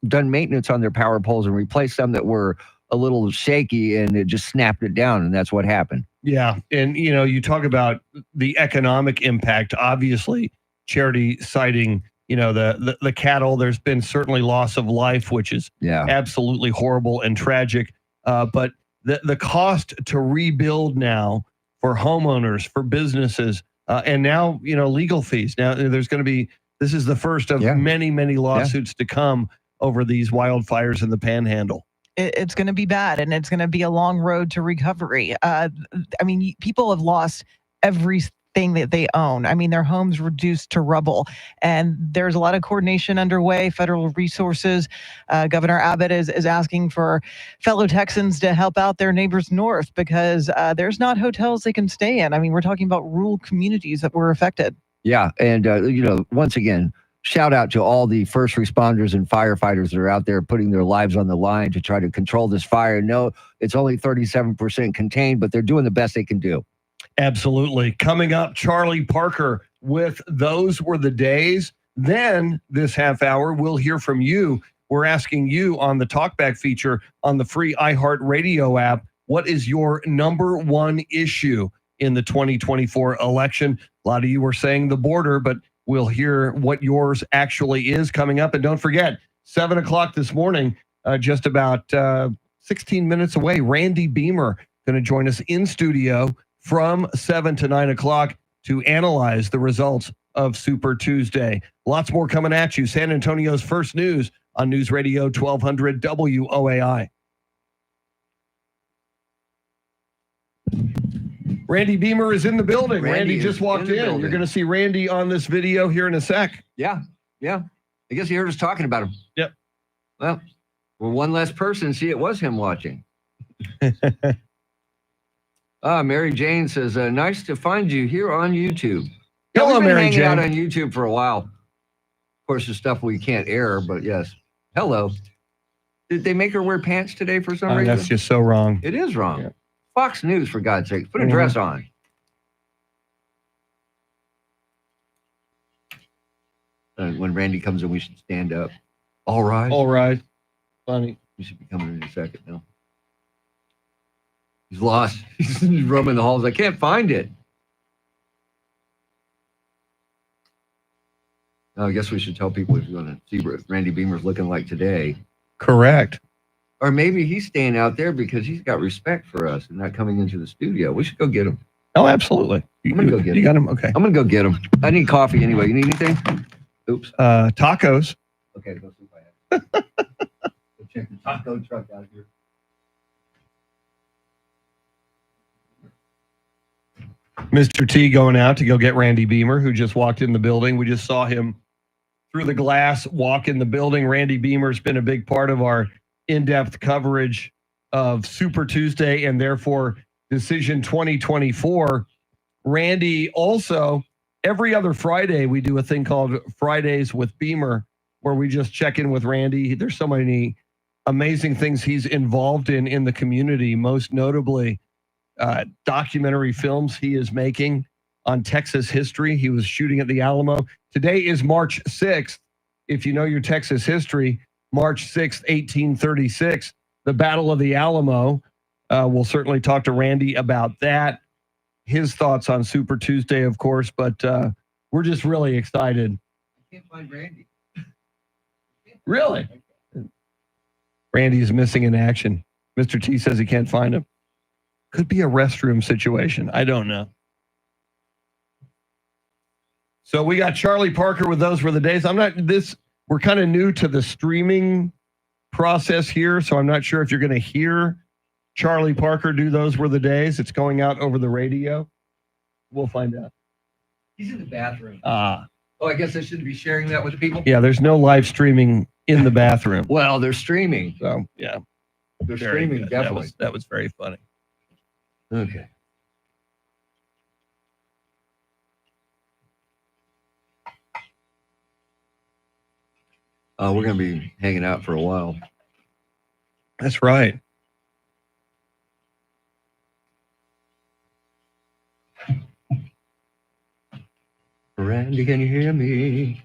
done maintenance on their power poles and replaced some that were a little shaky, and it just snapped it down, and that's what happened. Yeah, and you talk about the economic impact. Obviously, Charity citing the cattle. There's been certainly loss of life, which is absolutely horrible and tragic. But the cost to rebuild now for homeowners, for businesses, and now legal fees. Now there's going to be. This is the first of many lawsuits to come over these wildfires in the Panhandle. It's going to be bad, and it's going to be a long road to recovery. I mean, people have lost everything that they own. I mean, their homes reduced to rubble, and there's a lot of coordination underway, federal resources. Governor Abbott is asking for fellow Texans to help out their neighbors north because there's not hotels they can stay in. I mean, we're talking about rural communities that were affected. Yeah, and, once again, shout out to all the first responders and firefighters that are out there putting their lives on the line to try to control this fire. No, it's only 37% contained, but they're doing the best they can do. Absolutely. Coming up, Charlie Parker with Those Were the Days. Then this half hour, we'll hear from you. We're asking you on the Talkback feature on the free iHeartRadio app, what is your number one issue in the 2024 election? A lot of you were saying the border, but we'll hear what yours actually is coming up. And don't forget, 7 o'clock this morning, just about 16 minutes away, Randy Beamer going to join us in studio from 7 to 9 o'clock to analyze the results of Super Tuesday. Lots more coming at you. San Antonio's first news on News Radio 1200 WOAI. Randy Beamer is in the building. Randy just walked in. You're going to see Randy on this video here in a sec. Yeah. I guess he heard us talking about him. Yep. Well, we're one less person. See, it was him watching. Mary Jane says, nice to find you here on YouTube. Hello, we've been Mary hanging Jane. out on YouTube for a while. Of course, the stuff we can't air, but yes. Hello. Did they make her wear pants today for some reason? That's just so wrong. It is wrong. Yeah. Fox News, for God's sake. Put a dress on. When Randy comes in, we should stand up. All right. All right. Funny. We should be coming in a second now. He's lost. He's roaming the halls. I can't find it. I guess we should tell people if you want to see what Randy Beamer's looking like today. Correct. Or maybe he's staying out there because he's got respect for us and not coming into the studio. We should go get him. Oh, absolutely. I'm gonna go get him. You got him? Okay. I'm gonna go get him. I need coffee anyway. You need anything? Oops. Tacos. Okay, go see if I have. Go check the taco truck out here. Mr. T going out to go get Randy Beamer, who just walked in the building. We just saw him through the glass walk in the building. Randy Beamer's been a big part of our in-depth coverage of Super Tuesday and therefore Decision 2024. Randy also, every other Friday, we do a thing called Fridays with Beamer, where we just check in with Randy. There's so many amazing things he's involved in the community, most notably documentary films he is making on Texas history. He was shooting at the Alamo. Today is March 6th. If you know your Texas history, March 6th, 1836, the Battle of the Alamo. We'll certainly talk to Randy about that. His thoughts on Super Tuesday, of course, but we're just really excited. I can't find Randy. Really? Randy's missing in action. Mr. T says he can't find him. Could be a restroom situation. I don't know. So we got Charlie Parker with Those Were the Days. We're kind of new to the streaming process here, so I'm not sure if you're going to hear Charlie Parker do Those Were the Days. It's going out over the radio. We'll find out. He's in the bathroom. Oh, I guess I shouldn't be sharing that with people. yeah, there's no live streaming in the bathroom. Well, they're streaming. So, yeah. They're Very streaming, good. definitely. That was very funny. Okay. We're going to be hanging out for a while. That's right. Randy, can you hear me?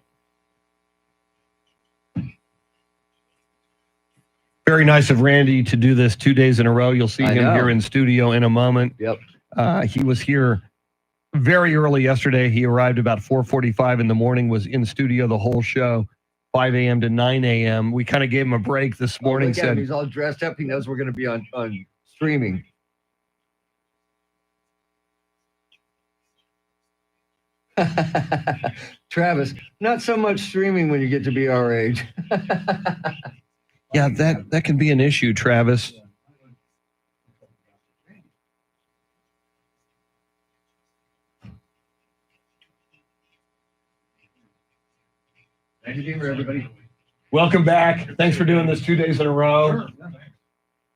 Very nice of Randy to do this 2 days in a row. You'll see I him know. here in studio in a moment. Yep. He was here very early yesterday. He arrived about 4:45 in the morning, was in studio the whole show, 5 a.m. to 9 a.m. We kind of gave him a break this morning. Look at him. He's all dressed up. He knows we're going to be on streaming. Travis, not so much streaming when you get to be our age. Yeah, that can be an issue, Travis. Randy Beamer, everybody. Welcome back. Thanks for doing this 2 days in a row.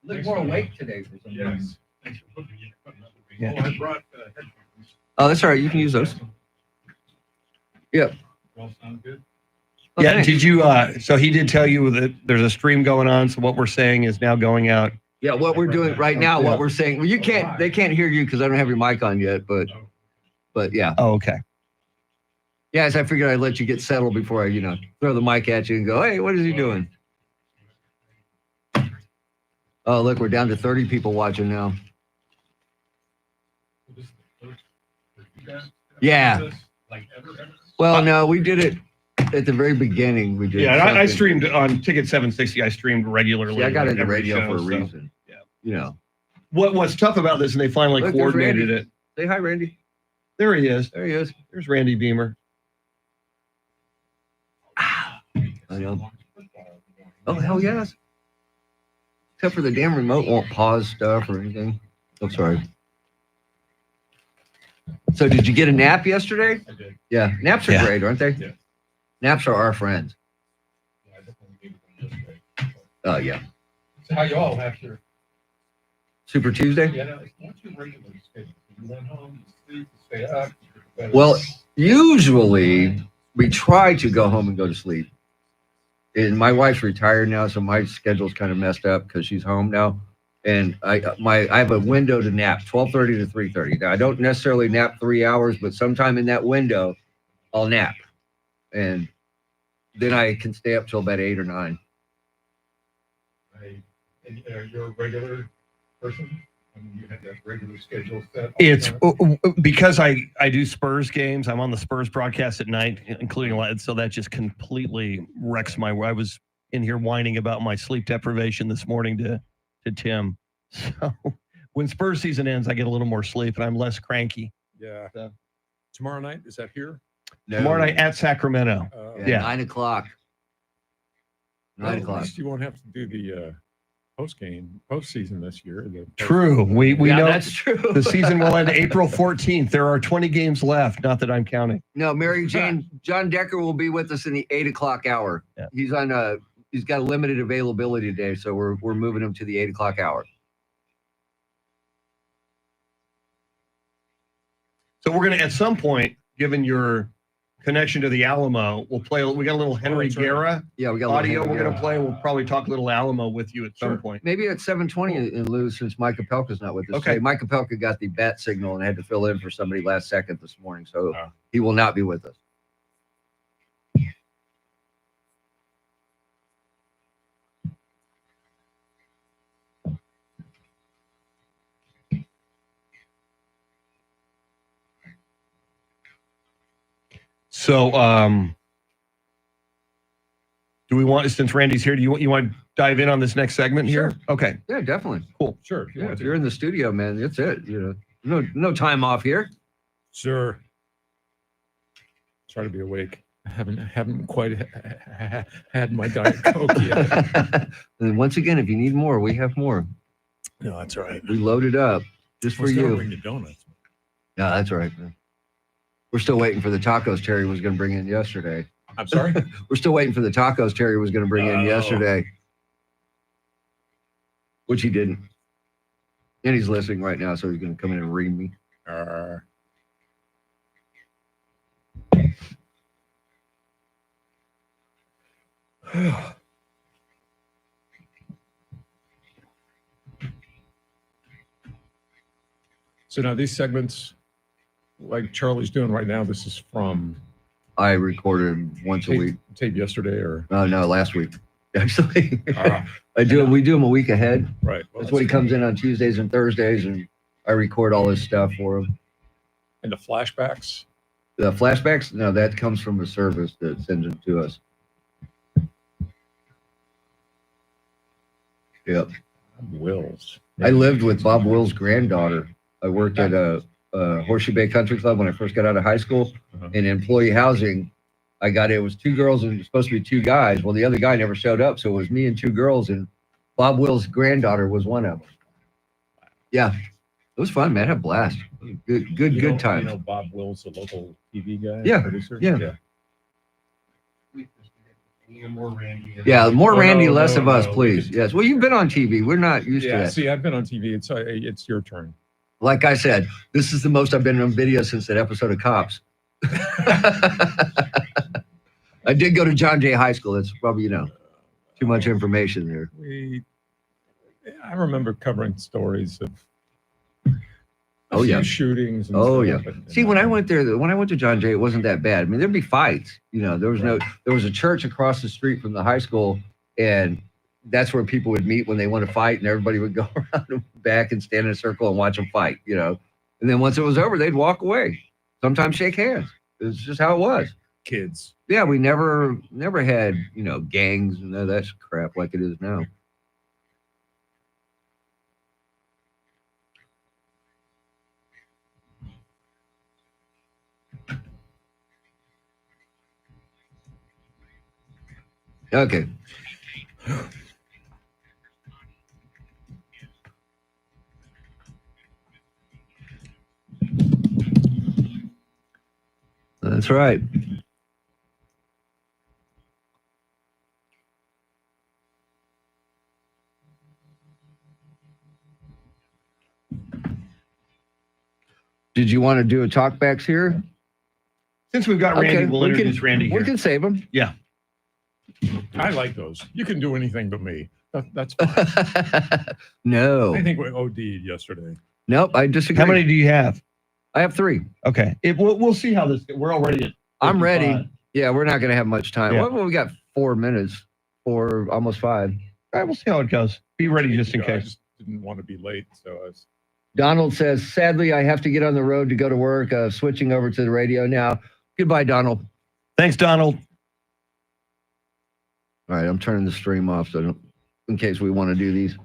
Look more awake today for some reason. Yeah. Oh, I brought headphones. Oh, that's all right. You can use those. Yep. All sound good? Oh, Yeah, thanks. did you, so he did tell you that there's a stream going on, so what we're saying is now going out. Yeah, what we're doing right now, what we're saying. Well, they can't hear you because I don't have your mic on yet, but yeah. Oh, okay. Yes, I figured I'd let you get settled before I, throw the mic at you and go, hey, what is he doing? Oh, look, we're down to 30 people watching now. Yeah. Like ever? Well, no, we did it at the very beginning. We did. Yeah, and I something. streamed on Ticket 760. I streamed regularly. See, I got into every radio show, for a so, reason. yeah. What's tough about this, and they finally Look, there's coordinated Randy. it. Say hi, Randy. There he is. There he is. There's Randy Beamer. I know. Oh, hell yes. Except for the damn remote won't pause stuff or anything. Oh, sorry. So did you get a nap yesterday? I did. Yeah. Naps are Yeah. great, aren't they? Yeah. Naps are our friends. Yeah, I definitely gave it them yesterday. Oh, yeah. So how you all have your, Super Tuesday? yeah, no, what's your regular schedule? You went home, you sleep, you stay up. you go to bed. Well, usually we try to go home and go to sleep. And my wife's retired now, so my schedule's kind of messed up because she's home now. And I have a window to nap, 12:30 to 3:30. Now I don't necessarily nap 3 hours, but sometime in that window, I'll nap, and then I can stay up till about 8 or 9. And you're a regular person? I mean, you had that regular schedule set? all It's the time? because I do Spurs games. I'm on the Spurs broadcast at night, including a lot. So that just completely wrecks my. I was in here whining about my sleep deprivation this morning to Tim. So when Spurs season ends, I get a little more sleep and I'm less cranky. Yeah. So. Tomorrow night, is that here? No. Tomorrow night at Sacramento. Yeah. 9 o'clock. 9 At o'clock. least you won't have to do the postseason this year. True. We know that's true. The season will end April 14th. There are 20 games left. Not that I'm counting. No, Mary Jane, John Decker will be with us in the 8 o'clock hour. Yeah. He's got a limited availability today, so we're moving him to the 8 o'clock hour. So we're going to, at some point, given your connection to the Alamo, we'll play. We got a little Henry Guerra Yeah, we got audio we're going to play. We'll probably talk a little Alamo with you at some point. Maybe at 7:20 in Lou, since Mike Opelka's not with us. Okay. Today. Mike Opelka got the bat signal and had to fill in for somebody last second this morning, so he will not be with us. So, do we want, since Randy's here, do you want to dive in on this next segment here? Sure. Okay. Yeah, definitely. Cool. Sure. If you're in the studio, man, that's it. No time off here. Sure. Try to be awake. I haven't quite had my Diet Coke yet. And once again, if you need more, we have more. No, that's all right. We loaded up just for you. Bring the donuts. No, that's all right, man. We're still waiting for the tacos Terry was going to bring in yesterday. I'm sorry? We're still waiting for the tacos Terry was going to bring in yesterday, which he didn't. And he's listening right now, so he's going to come in and read me. So now these segments, like Charlie's doing right now, this is from I recorded once a week. tape yesterday or Oh, no, last week, actually. We do them a week ahead. right. Well, That's when he comes in on Tuesdays and Thursdays, and I record all his stuff for him. And the flashbacks. The flashbacks, no, that comes from a service that sends them to us. Yep. Wills. I lived with Bob Will's granddaughter. I worked at a Horseshoe Bay Country Club when I first got out of high school. In employee housing, it was 2 girls and it was supposed to be 2 guys. Well, the other guy never showed up, so it was me and 2 girls, and Bob Will's granddaughter was one of them. Yeah, it was fun, man. I had a blast. Good time. You know Bob Wills, the local TV guy, Yeah, producer? yeah. More Randy. Yeah, more Randy, no, less no, of us, no. please. Yes. Well, you've been on TV. We're not used to that. See, I've been on TV. It's your turn. Like I said, this is the most I've been on video since that episode of Cops. I did go to John Jay High School. That's probably, too much information there. I remember covering stories of Oh, yeah. shootings. And Oh, stuff, yeah. and See, when I went to John Jay, it wasn't that bad. I mean, there'd be fights. There was a church across the street from the high school, and that's where people would meet when they want to fight, and everybody would go around and back and stand in a circle and watch them fight, And then once it was over, they'd walk away. Sometimes shake hands. It's just how it was. kids. Yeah, we never had, gangs and all that crap like it is now. Okay. That's right. Did you want to do a talkbacks here? Since we've got Randy, we'll introduce Randy here. We can save him. Yeah. I like those. You can do anything but me. That's fine. No. I think we OD'd yesterday. Nope, I disagree. How many do you have? I have 3. Okay. We'll see how this. We're already at 55. I'm ready. Yeah, we're not going to have much time. Yeah. Well, we got 4 minutes, almost 5. All right, we'll see how it goes. Be ready just in I case. just didn't want to be late, so I was. Donald says, sadly, I have to get on the road to go to work, switching over to the radio now. Goodbye, Donald. Thanks, Donald. All right, I'm turning the stream off in case we want to do these.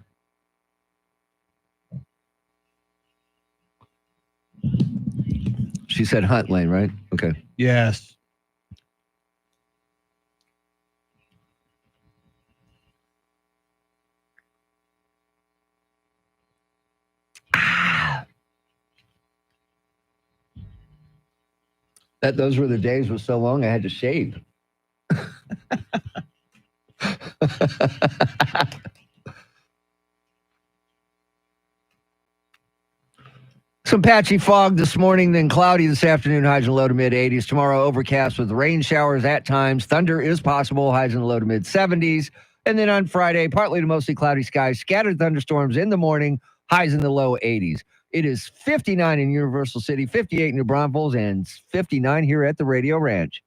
She said Hunt Lane, right? Okay. Yes. Those were the days was so long I had to shave. Some patchy fog this morning, then cloudy this afternoon, highs in the low to mid 80s. Tomorrow, overcast with rain showers at times. Thunder is possible, highs in the low to mid 70s. And then on Friday, partly to mostly cloudy skies, scattered thunderstorms in the morning, highs in the low 80s. It is 59 in Universal City, 58 in New Braunfels, and 59 here at the Radio Ranch.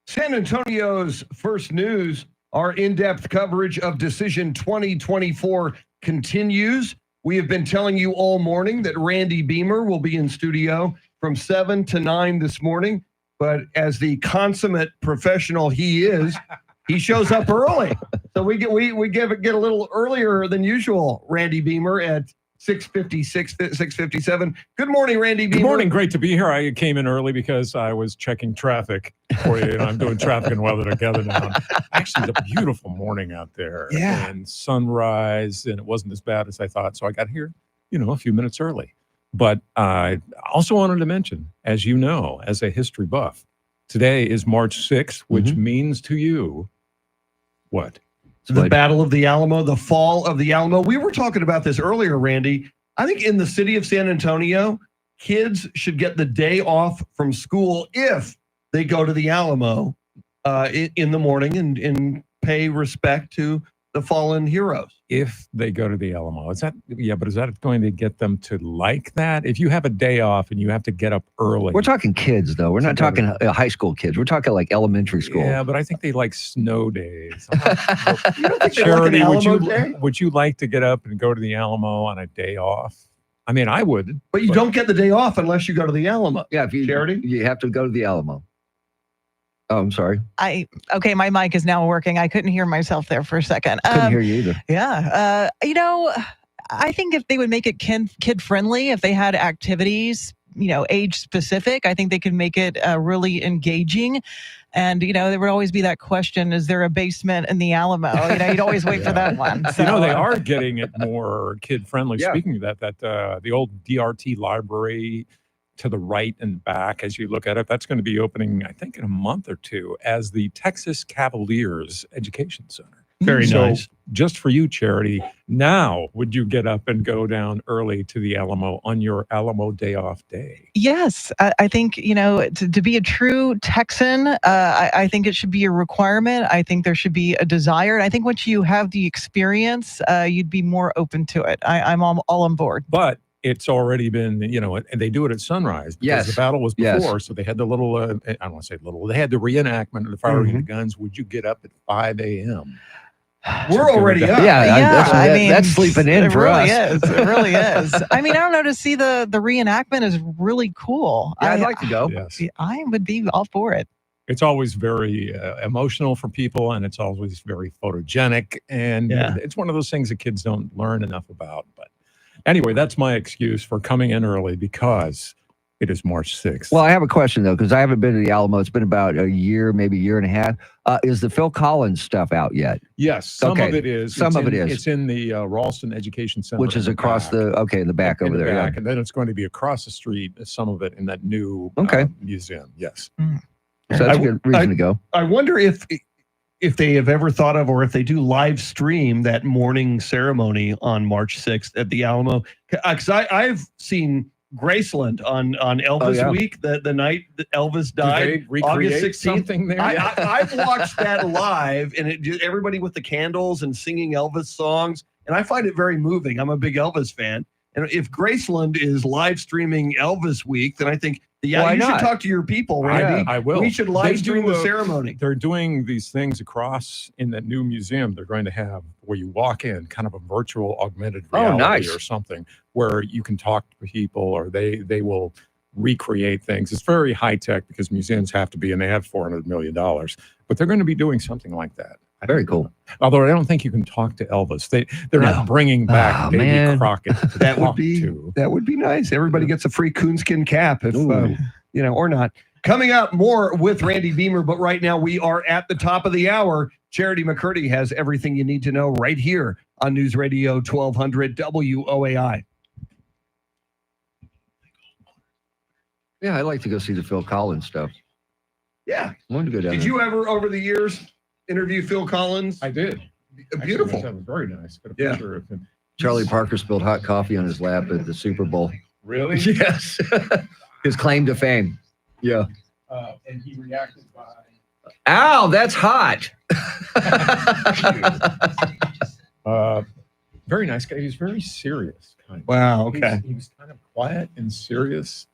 San Antonio's first news, our in-depth coverage of Decision 2024 continues. We have been telling you all morning that Randy Beamer will be in studio from 7 to 9 this morning, but as the consummate professional he is, he shows up early. So we get a little earlier than usual, Randy Beamer, at 6:56, 6:57. Good morning, Randy Beamer. Good morning. Great to be here. I came in early because I was checking traffic for you, and I'm doing traffic and weather together now. Actually, it's a beautiful morning out there. Yeah. And sunrise, and it wasn't as bad as I thought. So I got here, a few minutes early. But I also wanted to mention, as you know, as a history buff, today is March 6th, which means to you what? The Battle of the Alamo, the fall of the Alamo. We were talking about this earlier, Randy. I think in the city of San Antonio, kids should get the day off from school if they go to the Alamo in the morning and pay respect to the fallen heroes. If they go to the Alamo, is that going to get them to like that? If you have a day off and you have to get up early. We're talking kids, though. We're not talking high school kids. We're talking like elementary school. Yeah, but I think they like snow days. You don't think they Charity, like an Alamo day? would you like to get up and go to the Alamo on a day off? I mean, I would. But you don't get the day off unless you go to the Alamo. Yeah, if you Charity? You have to go to the Alamo. Oh, I'm sorry. Okay, my mic is now working. I couldn't hear myself there for a second. Couldn't hear you either. Yeah. I think if they would make it kid friendly, if they had activities, age specific, I think they could make it really engaging. And, there would always be that question, is there a basement in the Alamo? You'd always wait for that one. So. They are getting it more kid friendly. Yeah. Speaking of that the old DRT library to the right and back, as you look at it, that's going to be opening, I think, in a month or two as the Texas Cavaliers Education Center. Very nice. Just for you, Charity, now would you get up and go down early to the Alamo on your Alamo day off day? Yes, I think, to be a true Texan, I think it should be a requirement. I think there should be a desire. And I think once you have the experience, you'd be more open to it. I'm all on board. But it's already been, and they do it at sunrise because the battle was before. So they had the little, I don't want to say little, they had the reenactment of the firing of the guns. Would you get up at 5 a.m.? We're already up. That's sleeping in for us. It really is. I mean, I don't know, to see the reenactment is really cool. Yeah, I'd like to go. Yes. I would be all for it. It's always very emotional for people, and it's always very photogenic. And it's one of those things that kids don't learn enough about. But anyway, that's my excuse for coming in early because it is March 6th. Well, I have a question, though, because I haven't been to the Alamo. It's been about a year, maybe a year and a half. Is the Phil Collins stuff out yet? Yes, some of it is. It's in the Ralston Education Center. Which is across the back over there. And then it's going to be across the street, some of it in that new museum. Yes. So that's a good reason to go. I wonder if they have ever thought of, or if they do live stream that morning ceremony on March 6th at the Alamo. Because I've seen Graceland on Elvis Week, the night that Elvis died, August 16th. Something there? I've watched that live, and everybody with the candles and singing Elvis songs, and I find it very moving. I'm a big Elvis fan, and if Graceland is live streaming Elvis Week, then I think you should talk to your people, Randy. I will. We should live stream the ceremony. They're doing these things across in that new museum. They're going to have where you walk in, kind of a virtual augmented reality or something, where you can talk to people, or they will recreate things. It's very high tech because museums have to be, and they have $400 million, but they're going to be doing something like that. Very cool. Although I don't think you can talk to Elvis. They're not bringing back Davy man. Crockett. To That would talk be to. that would be nice. Everybody gets a free coonskin cap if or not. Coming up, more with Randy Beamer, but right now we are at the top of the hour. Charity McCurdy has everything you need to know right here on News Radio 1200 WOAI. Yeah, I like to go see the Phil Collins stuff. Yeah. I wanted to go down Did there. you ever, over the years, interview Phil Collins? I did. Beautiful. Actually, that was very nice. Got a Yeah. picture of him. Charlie Parker spilled hot coffee on his lap at the Super Bowl. Really? Yes. His claim to fame. Yeah. And he reacted by. Ow, that's hot. Very nice guy. He's very serious. Kind of. Wow. Okay. He was kind of quiet and serious,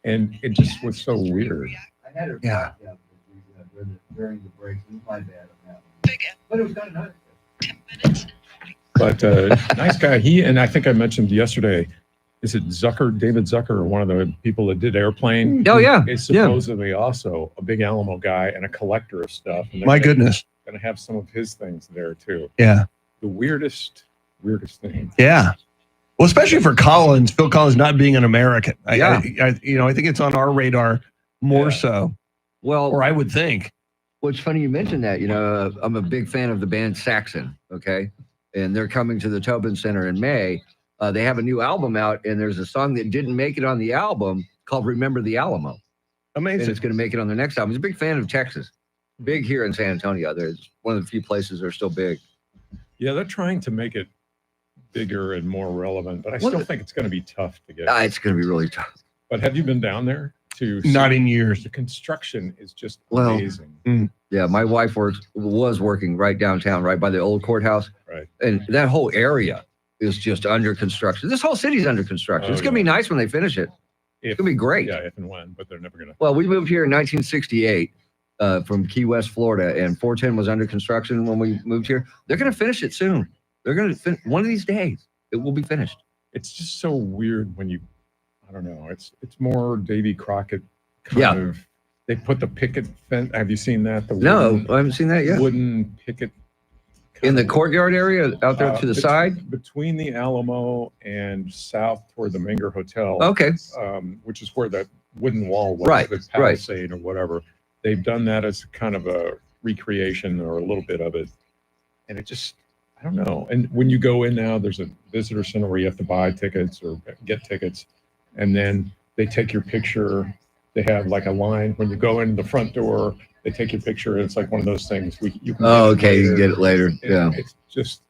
and it just was so weird. I had her Yeah. during the break. It was my bad on that one. But it was kind of nice. But nice guy. He, and I think I mentioned yesterday, is it David Zucker, one of the people that did Airplane? Oh, yeah. Is supposedly also a big Alamo guy and a collector of stuff. And My goodness. Going to have some of his things there too. Yeah. The weirdest thing. Yeah. Well, especially for Collins, Phil Collins not being an American. Yeah. I think it's on our radar more so, Well, or I would think. well, it's funny you mentioned that. I'm a big fan of the band Saxon, okay? And they're coming to the Tobin Center in May. They have a new album out, and there's a song that didn't make it on the album called Remember the Alamo. And Amazing. it's going to make it on their next album. He's a big fan of Texas. Big here in San Antonio. There's one of the few places that are still big. Yeah, they're trying to make it bigger and more relevant, but I Well, still think it's going to be tough to get. It's going to be really tough. But have you been down there to? Not see- in years. The construction is just Well, amazing. Yeah, my wife was working right downtown, right by the old courthouse. Right. And that whole area is just under construction. This whole city's under construction. Oh, It's going to be nice when they finish it. It's going to be great. Yeah, if and when, but they're never going to. Well, we moved here in 1968 from Key West, Florida, and 410 was under construction when we moved here. They're going to finish it soon. They're going to one of these days. It will be finished. It's just so weird when you. I don't know. It's more Davy Crockett kind of. They put the picket fence. Have you seen that? No, I haven't seen that yet. Wooden picket. In the courtyard area out there to the side? Between the Alamo and south toward the Menger Hotel. Okay. Which is where that wooden wall was, Right, the palisade or whatever. They've done that as kind of a recreation or a little bit of it. And it just, I don't know. And when you go in now, there's a visitor center where you have to buy tickets or get tickets. And then they take your picture. They have like a line when you go in the front door. They take your picture. And it's like one of those things. You can Oh, get it okay. You later. can get it later. Yeah. It's just,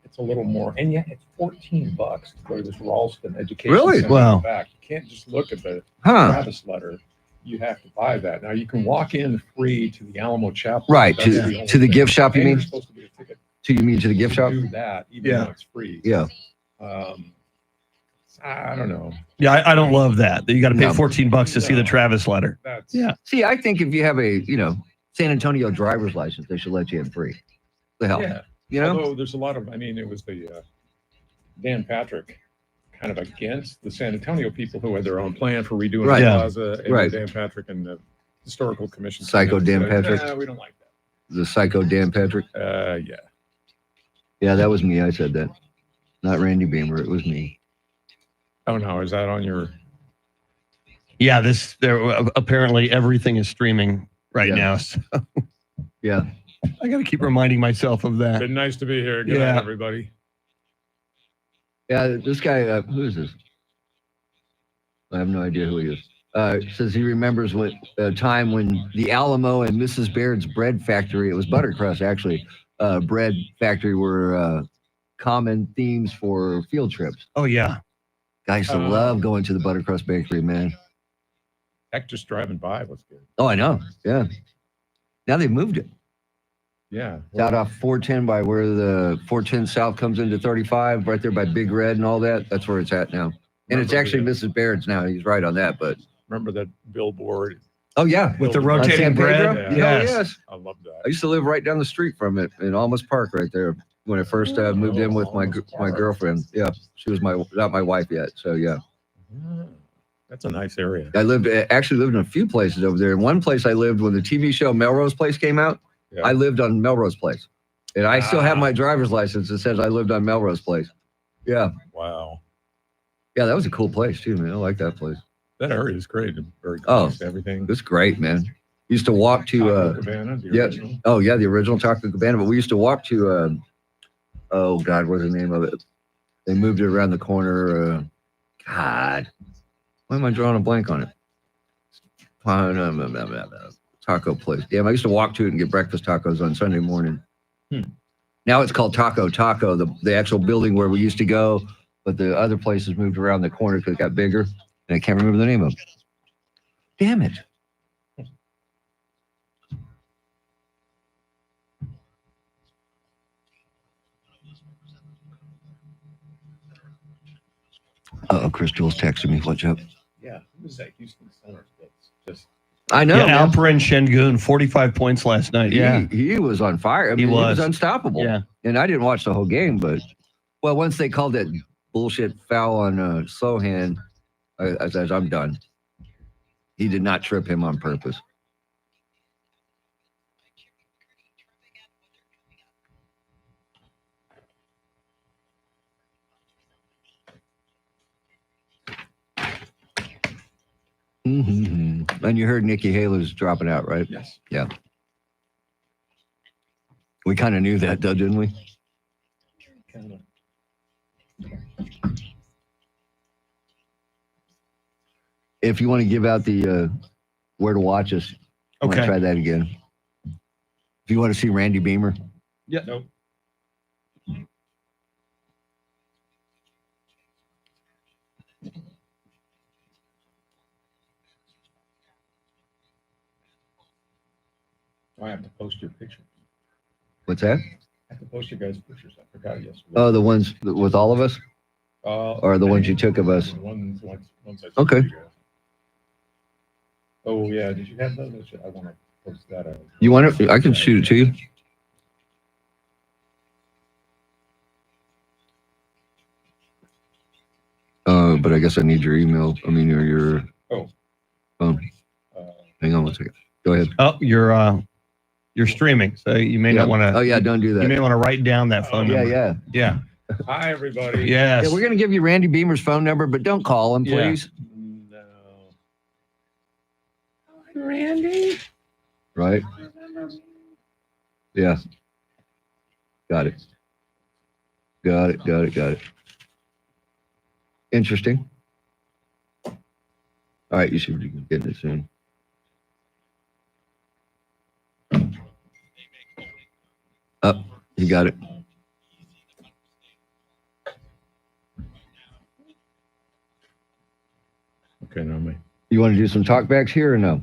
it's a little more. And yet it's $14 to go to this Ralston Education Really? Center Wow. in the back. You can't just look at the Huh. Travis letter. You have to buy that. Now you can walk in free to the Alamo Chapel. Right. That's the To only the thing. gift shop, you And mean? there's supposed to be a ticket You mean to the gift shop? to do that, even Yeah. though it's free. Yeah. I don't know. Yeah, I don't love that you got to pay No. $14 to see the Travis letter. That's Yeah. See, I think if you have a, San Antonio driver's license, they should let you in free. The hell, yeah. you know? Although there's a lot of, it was the Dan Patrick kind of against the San Antonio people who had their own plan for redoing Right. the Yeah. plaza. And Right. Dan Patrick and the historical commission. Psycho Dan said, Patrick. "Nah, we don't like The psycho Dan Patrick. that. Yeah. Yeah, that was me. I said that. Not Randy Beamer. It was me. Oh no, is that on your? Yeah, apparently everything is streaming right Yeah. now. So Yeah. I got to keep reminding myself of that. Been nice to be here. Good Yeah. night, everybody. Yeah. This guy, who is this? I have no idea who he is. Says he remembers a time when the Alamo and Mrs. Baird's bread factory, it was Buttercrust actually, bread factory were common themes for field trips. Oh, yeah. I used to love going to the Buttercrust bakery, man. Heck, just driving by was good. Oh, I know. Yeah. Now they've moved it. Yeah. It's out off 410 by where the 410 South comes into 35, right there by Big Red and all that. That's where it's at now. And it's actually Mrs. Baird's now. He's right on that, but. Remember that billboard? Oh, yeah. With the On rotating San Pedro? bread. Yeah. Hell Yes. yes. I love I that. used to live right down the street from it in Almas Park right there when I first moved in with my girlfriend. Yeah. She was not my wife yet. So, yeah. That's a nice area. I actually lived in a few places over there. In one place I lived when the TV show Melrose Place came out. Yeah. I lived on Melrose Place. And I still have my driver's license that says I lived on Melrose Place. Yeah. Wow. Yeah, that was a cool place too, man. I like that place. That area is great. Very close to everything. It's great, man. Used to walk to Taco Cabana, the original. Oh yeah, the original Taco Cabana. But we used to walk to oh God, what's the name of it? They moved it around the corner. God, why am I drawing a blank on it? Taco place. Damn, I used to walk to it and get breakfast tacos on Sunday morning. Now it's called Taco, the actual building where we used to go, but the other places moved around the corner because it got bigger, and I can't remember the name of it. Damn it. Chris Jules texted me. What's up? Yeah, who was that Houston Center? Just I know. Yeah, Alperin Şengün, 45 points last night. Yeah. He was on fire. I mean, he was unstoppable. Yeah. And I didn't watch the whole game, but once they called that bullshit foul on Sohan, I said, I'm done. He did not trip him on purpose. Mm-hmm. And you heard Nikki Haley's dropping out, right? Yes. Yeah. We kind of knew that, though, didn't we? Kind of. If you want to give out the where to watch us, I want to try that again. If you want to see Randy Beamer. Yeah. Nope. I have to post your picture. What's that? I have to post your guys' pictures. I forgot yesterday. Oh, the ones with all of us? Or the ones you took of us? The ones I took Okay. of you guys. Oh, yeah. Did you have those? I want to post that out. You want it? I can shoot it to you. But I guess I need your email. I mean, your phone. Hang on one second. Go ahead. Oh, you're streaming, so you may not want to. Oh yeah, don't do that. You may want to write down that phone number. Yeah. Hi, everybody. Yes. Yeah, we're gonna give you Randy Beamer's phone number, but don't call him, please. No. Hi, Randy. Right. Yeah. Got it. Interesting. All right, you should be getting it soon. Oh, you got it. Okay, now me. You want to do some talkbacks here or no?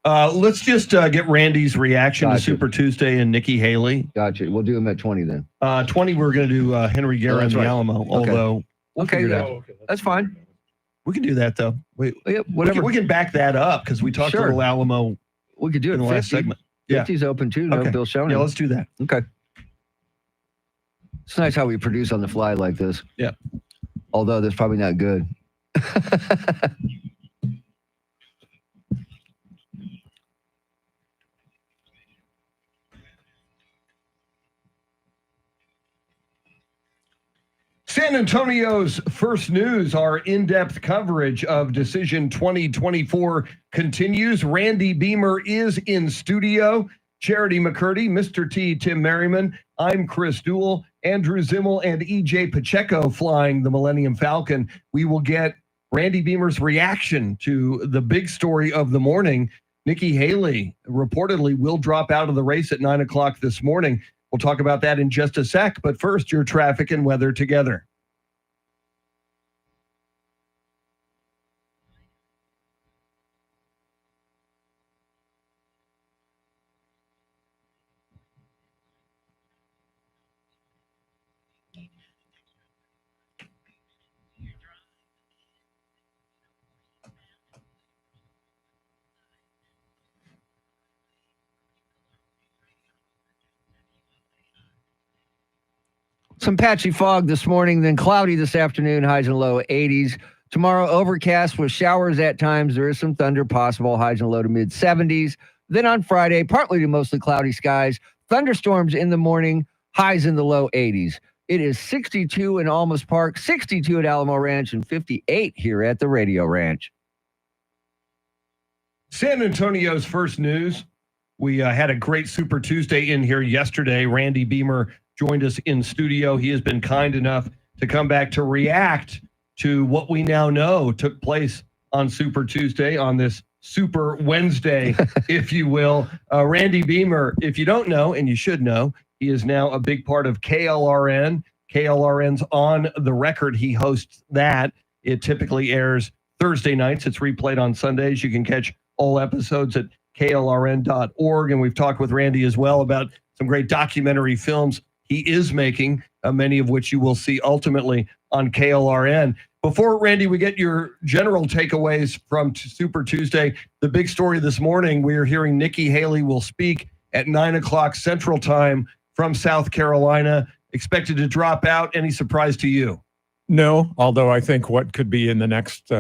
Let's just get Randy's reaction to Gotcha. Super Tuesday and Nikki Haley. Gotcha. We'll do them at 20 then. 20, we're going to do Henry Guerra and that's the right. Alamo. Okay. Although we'll Okay, figure it yeah. out. That's fine. We can do that though. Yeah, whatever. We can back that up because we talked a little Alamo We could do it in the last 50. segment. Yeah. 50's open too. No, Okay. Bill Shonen. Yeah, let's do that. Okay. It's nice how we produce on the fly like this. Yeah. Although that's probably not good. San Antonio's First News, our in-depth coverage of Decision 2024 continues. Randy Beamer is in studio. Charity McCurdy, Mr. T, Tim Merriman. I'm Chris Duell, Andrew Zimmel, and EJ Pacheco flying the Millennium Falcon. We will get Randy Beamer's reaction to the big story of the morning. Nikki Haley reportedly will drop out of the race at 9 o'clock this morning. We'll talk about that in just a sec, but first, your traffic and weather together. Some patchy fog this morning, then cloudy this afternoon, highs and low 80s. Tomorrow, overcast with showers at times. There is some thunder possible, highs in the low to mid 70s. Then on Friday, partly to mostly cloudy skies, thunderstorms in the morning, highs in the low 80s. It is 62 in Almas Park, 62 at Alamo Ranch, and 58 here at the Radio Ranch. San Antonio's first news. We had a great Super Tuesday in here yesterday. Randy Beamer joined us in studio. He has been kind enough to come back to react to what we now know took place on Super Tuesday, on this Super Wednesday, if you will. Randy Beamer, if you don't know, and you should know, he is now a big part of KLRN. KLRN's On the Record. He hosts that. It typically airs Thursday nights. It's replayed on Sundays. You can catch all episodes at klrn.org. And we've talked with Randy as well about some great documentary films he is making, many of which you will see ultimately on KLRN. Before, Randy, we get your general takeaways from Super Tuesday, the big story this morning, we are hearing Nikki Haley will speak at 9 o'clock Central Time from South Carolina, expected to drop out. Any surprise to you? No, although I think what could be in the next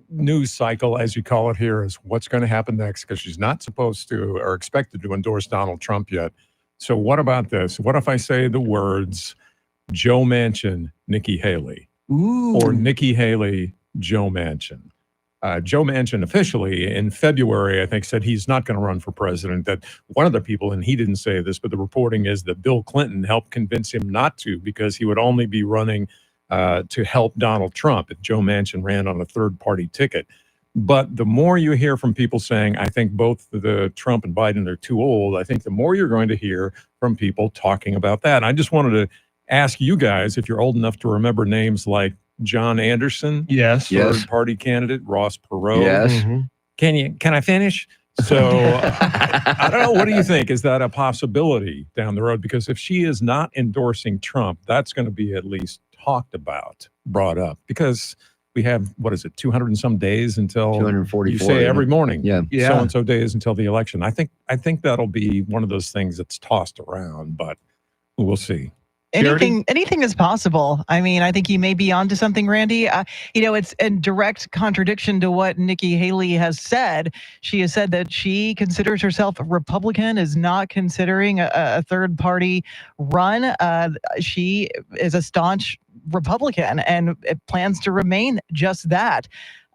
news cycle, as you call it here, is what's going to happen next, because she's not supposed to or expected to endorse Donald Trump yet. So what about this? What if I say the words Joe Manchin, Nikki Haley? Ooh. Or Nikki Haley, Joe Manchin. Joe Manchin officially in February, I think, said he's not going to run for president. That one of the people, and he didn't say this, but the reporting is that Bill Clinton helped convince him not to, because he would only be running to help Donald Trump if Joe Manchin ran on a third-party ticket. But the more you hear from people saying, I think both the Trump and Biden are too old, I think the more you're going to hear from people talking about that. And I just wanted to ask you guys if you're old enough to remember names like John Anderson, Yes. third party candidate, Ross Perot. Yes. Mm-hmm. Can I finish? So I don't know. What do you think? Is that a possibility down the road? Because if she is not endorsing Trump, that's going to be at least talked about, brought up, because we have, 200 and some days until 244. you say every morning. Yeah. So-and-so days until the election. I think that'll be one of those things that's tossed around, but we'll see. Anything is possible. I mean, I think you may be onto something, Randy. It's in direct contradiction to what Nikki Haley has said. She has said that she considers herself a Republican, is not considering a third party run. She is a staunch Republican and it plans to remain just that.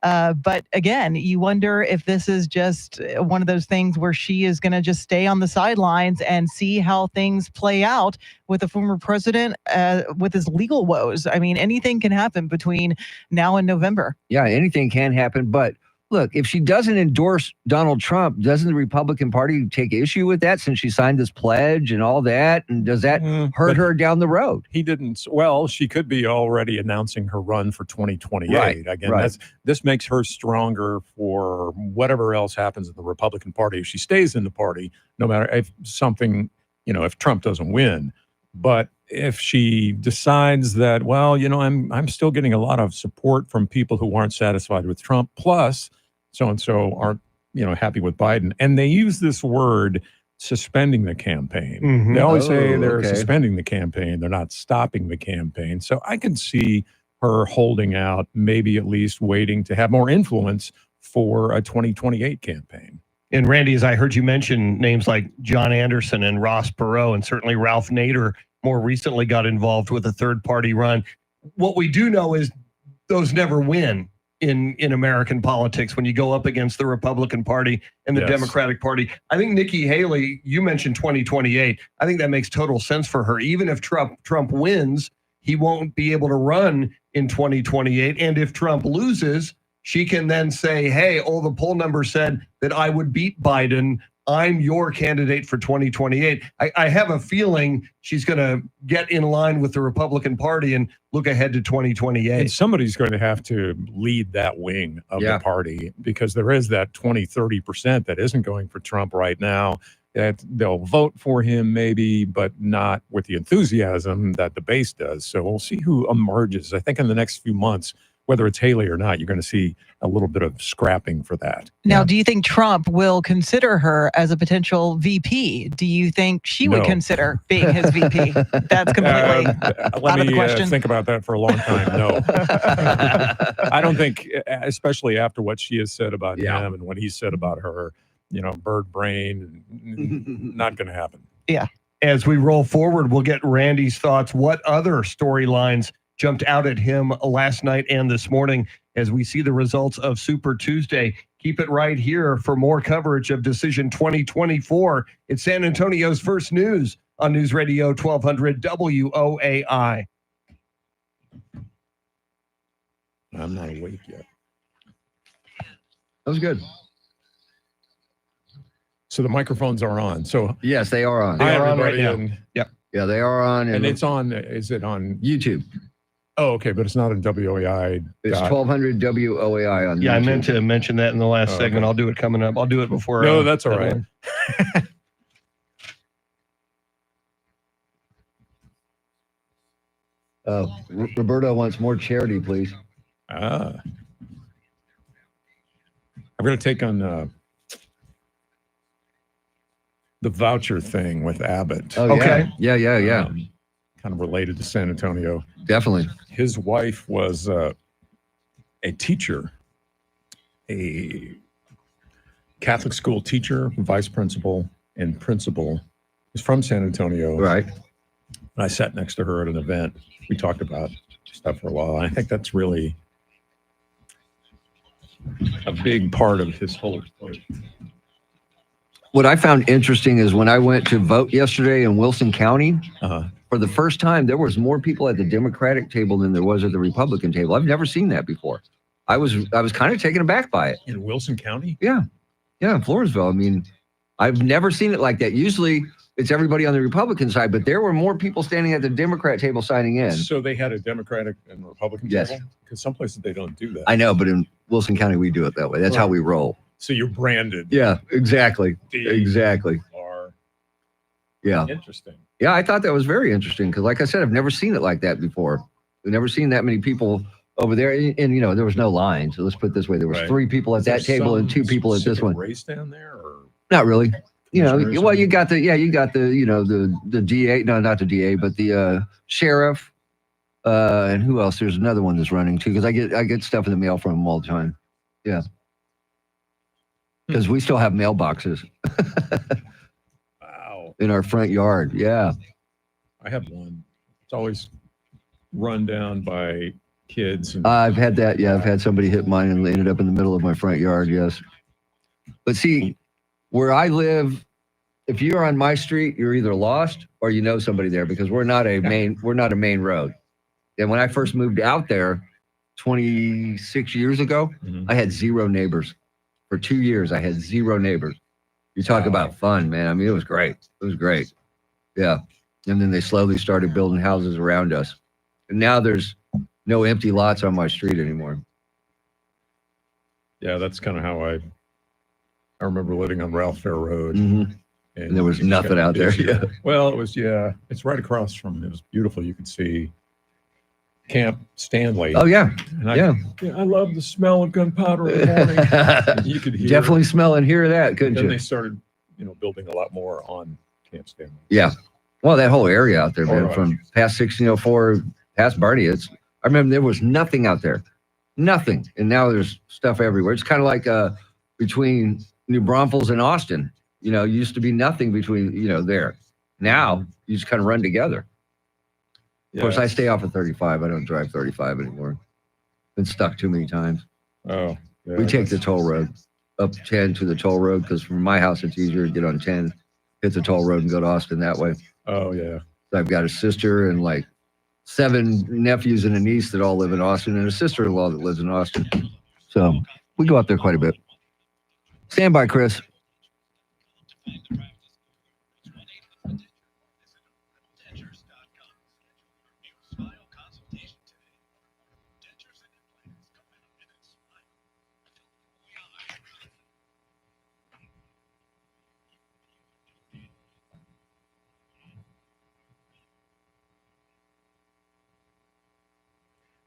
But again, you wonder if this is just one of those things where she is going to just stay on the sidelines and see how things play out with the former president with his legal woes. I mean, anything can happen between now and November. Yeah, anything can happen. But look, if she doesn't endorse Donald Trump, doesn't the Republican Party take issue with that since she signed this pledge and all that? And does that hurt her down the road? He didn't. Well, she could be already announcing her run for 2028. Right, Again, right. This makes her stronger for whatever else happens in the Republican Party. If she stays in the party, no matter if if Trump doesn't win. But if she decides that, I'm still getting a lot of support from people who aren't satisfied with Trump, plus so-and-so aren't, happy with Biden. And they use this word, suspending the campaign. Mm-hmm. They always say they're okay. suspending the campaign. They're not stopping the campaign. So I can see her holding out, maybe at least waiting to have more influence for a 2028 campaign. And Randy, as I heard you mention names like John Anderson and Ross Perot, and certainly Ralph Nader more recently got involved with a third-party run. What we do know is those never win in American politics when you go up against the Republican Party and the Yes. Democratic Party. I think Nikki Haley, you mentioned 2028. I think that makes total sense for her. Even if Trump wins, he won't be able to run in 2028. And if Trump loses, she can then say, hey, the poll numbers said that I would beat Biden. I'm your candidate for 2028. I have a feeling she's going to get in line with the Republican Party and look ahead to 2028. And somebody's going to have to lead that wing of the party, because there is that 20-30% that isn't going for Trump right now, that they'll vote for him maybe, but not with the enthusiasm that the base does. So we'll see who emerges. I think in the next few months, whether it's Haley or not, you're going to see a little bit of scrapping for that. Now, do you think Trump will consider her as a potential VP? Do you think she would No. consider being his VP? That's completely Let out of the me question. think about that for a long time. No. I don't think, especially after what she has said about him and what he said about her, bird brain, not going to happen. Yeah. As we roll forward, we'll get Randy's thoughts. What other storylines jumped out at him last night and this morning as we see the results of Super Tuesday? Keep it right here for more coverage of Decision 2024. It's San Antonio's First News on News Radio 1200 WOAI. I'm not awake yet. That was good. So the microphones are on. So Yes, they are on. hi, They are on everybody. right now. and, Yeah, they are on. and it's on. Is it on? YouTube. Oh, okay, but it's not on WOAI. It's 1200 WOAI on Yeah, I YouTube. meant to mention that in the last Oh, segment. okay. I'll do it coming up. I'll do it before. No, that's all that right. one. Roberto wants more charity, please. I'm going to take on the voucher thing with Abbott. Oh, Okay. Yeah. Kind of related to San Antonio. Definitely. His wife was a teacher, a Catholic school teacher, vice principal, and principal. He's from San Antonio. Right. And I sat next to her at an event. We talked about stuff for a while. I think that's really a big part of his whole story. What I found interesting is when I went to vote yesterday in Wilson County, Uh-huh. for the first time, there was more people at the Democratic table than there was at the Republican table. I've never seen that before. I was kind of taken aback by it. In Wilson County? Yeah, in Floresville. I mean, I've never seen it like that. Usually it's everybody on the Republican side, but there were more people standing at the Democrat table signing in. So they had a Democratic and Republican Yes. table? Because some places they don't do that. I know, but in Wilson County, we do it that way. That's how we roll. So you're branded. Yeah, exactly. D- Exactly. R. Yeah. Interesting. Yeah, I thought that was very interesting because, like I said, I've never seen it like that before. We've never seen that many people over there. And there was no line. So let's put it this way. There was Right. 3 people at Is there that table and some 2 people at this specific one. race down there? Or Not really. commissioners Well, or- you got the the DA, no, not the DA, but the sheriff, and who else? There's another one that's running too, because I get stuff in the mail from them all the time. Yeah, because we still have mailboxes Wow. in our front yard. Yeah, I have one. It's always run down by kids. And I've had that. Yeah, I've had somebody hit mine and ended up in the middle of my front yard. Yes, but see, where I live, if you're on my street, you're either lost or you know somebody there because we're not a main road. And when I first moved out there 26 years ago, Mhm. I had 0 neighbors. For 2 years, I had 0 neighbors. You talk Wow. about fun, man. I mean, it was great. It was great. Yeah. And then they slowly started building houses around us. And now there's no empty lots on my street anymore. yeah, that's kind of how I remember living on Ralph Fair Road. Mhm. And there was it just nothing got out there, busier. yeah. Well, it was, it's right across from, it was beautiful. You could see Camp Stanley. Oh, yeah. And Yeah. I love the smell of gunpowder in the morning. And you could hear. Definitely smell and hear that, couldn't Then you? they started, building a lot more on Camp Stanley. Yeah. Well, that whole area out there, man, All right. from past 1604, past Barney, I remember there was nothing out there. Nothing. And now there's stuff everywhere. It's kind of like between New Braunfels and Austin. Used to be nothing between, there. Now you just kind of run together. Of course, I stay off of 35. I don't drive 35 anymore. Been stuck too many times. Oh, yeah, We take the toll road up 10 to the toll road because from my house, it's easier to get on 10, hit the toll road and go to Austin that way. Oh, yeah. I've got a sister and like 7 nephews and a niece that all live in Austin and a sister-in-law that lives in Austin. So we go out there quite a bit. Stand by, Chris.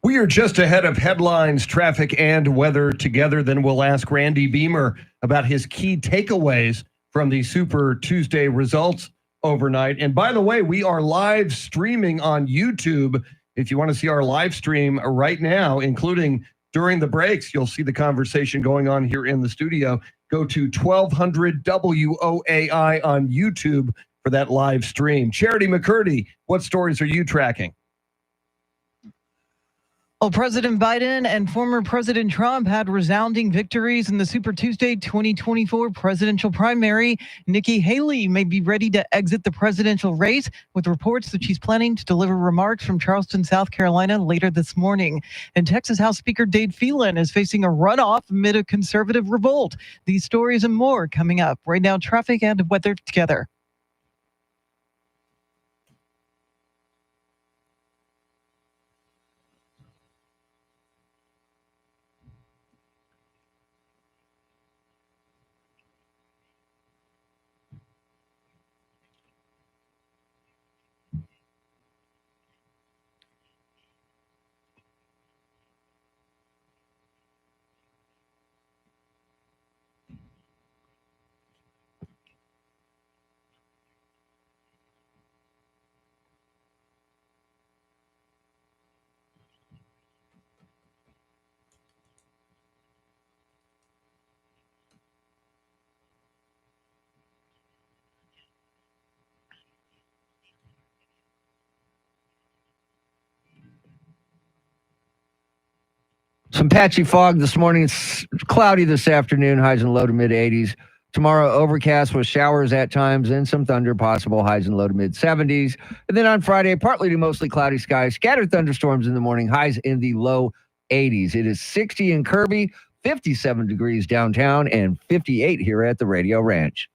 We are just ahead of headlines, traffic, and weather together. Then we'll ask Randy Beamer about his key takeaways from the Super Tuesday results overnight. And by the way, we are live streaming on YouTube. If you want to see our live stream right now, including during the breaks, you'll see the conversation going on here in the studio. Go to 1200 WOAI on YouTube for that live stream. Charity McCurdy, what stories are you tracking? Well, President Biden and former President Trump had resounding victories in the Super Tuesday 2024 presidential primary. Nikki Haley may be ready to exit the presidential race, with reports that she's planning to deliver remarks from Charleston, South Carolina later this morning. And Texas House Speaker Dave Phelan is facing a runoff amid a conservative revolt. These stories and more coming up. Right now, traffic and weather together. Some patchy fog this morning. It's cloudy this afternoon, highs in low to mid 80s. Tomorrow, overcast with showers at times and some thunder possible, highs in low to mid 70s. And then on Friday, partly to mostly cloudy skies, scattered thunderstorms in the morning, highs in the low 80s. It is 60 in Kirby, 57 degrees downtown, and 58 here at the Radio Ranch.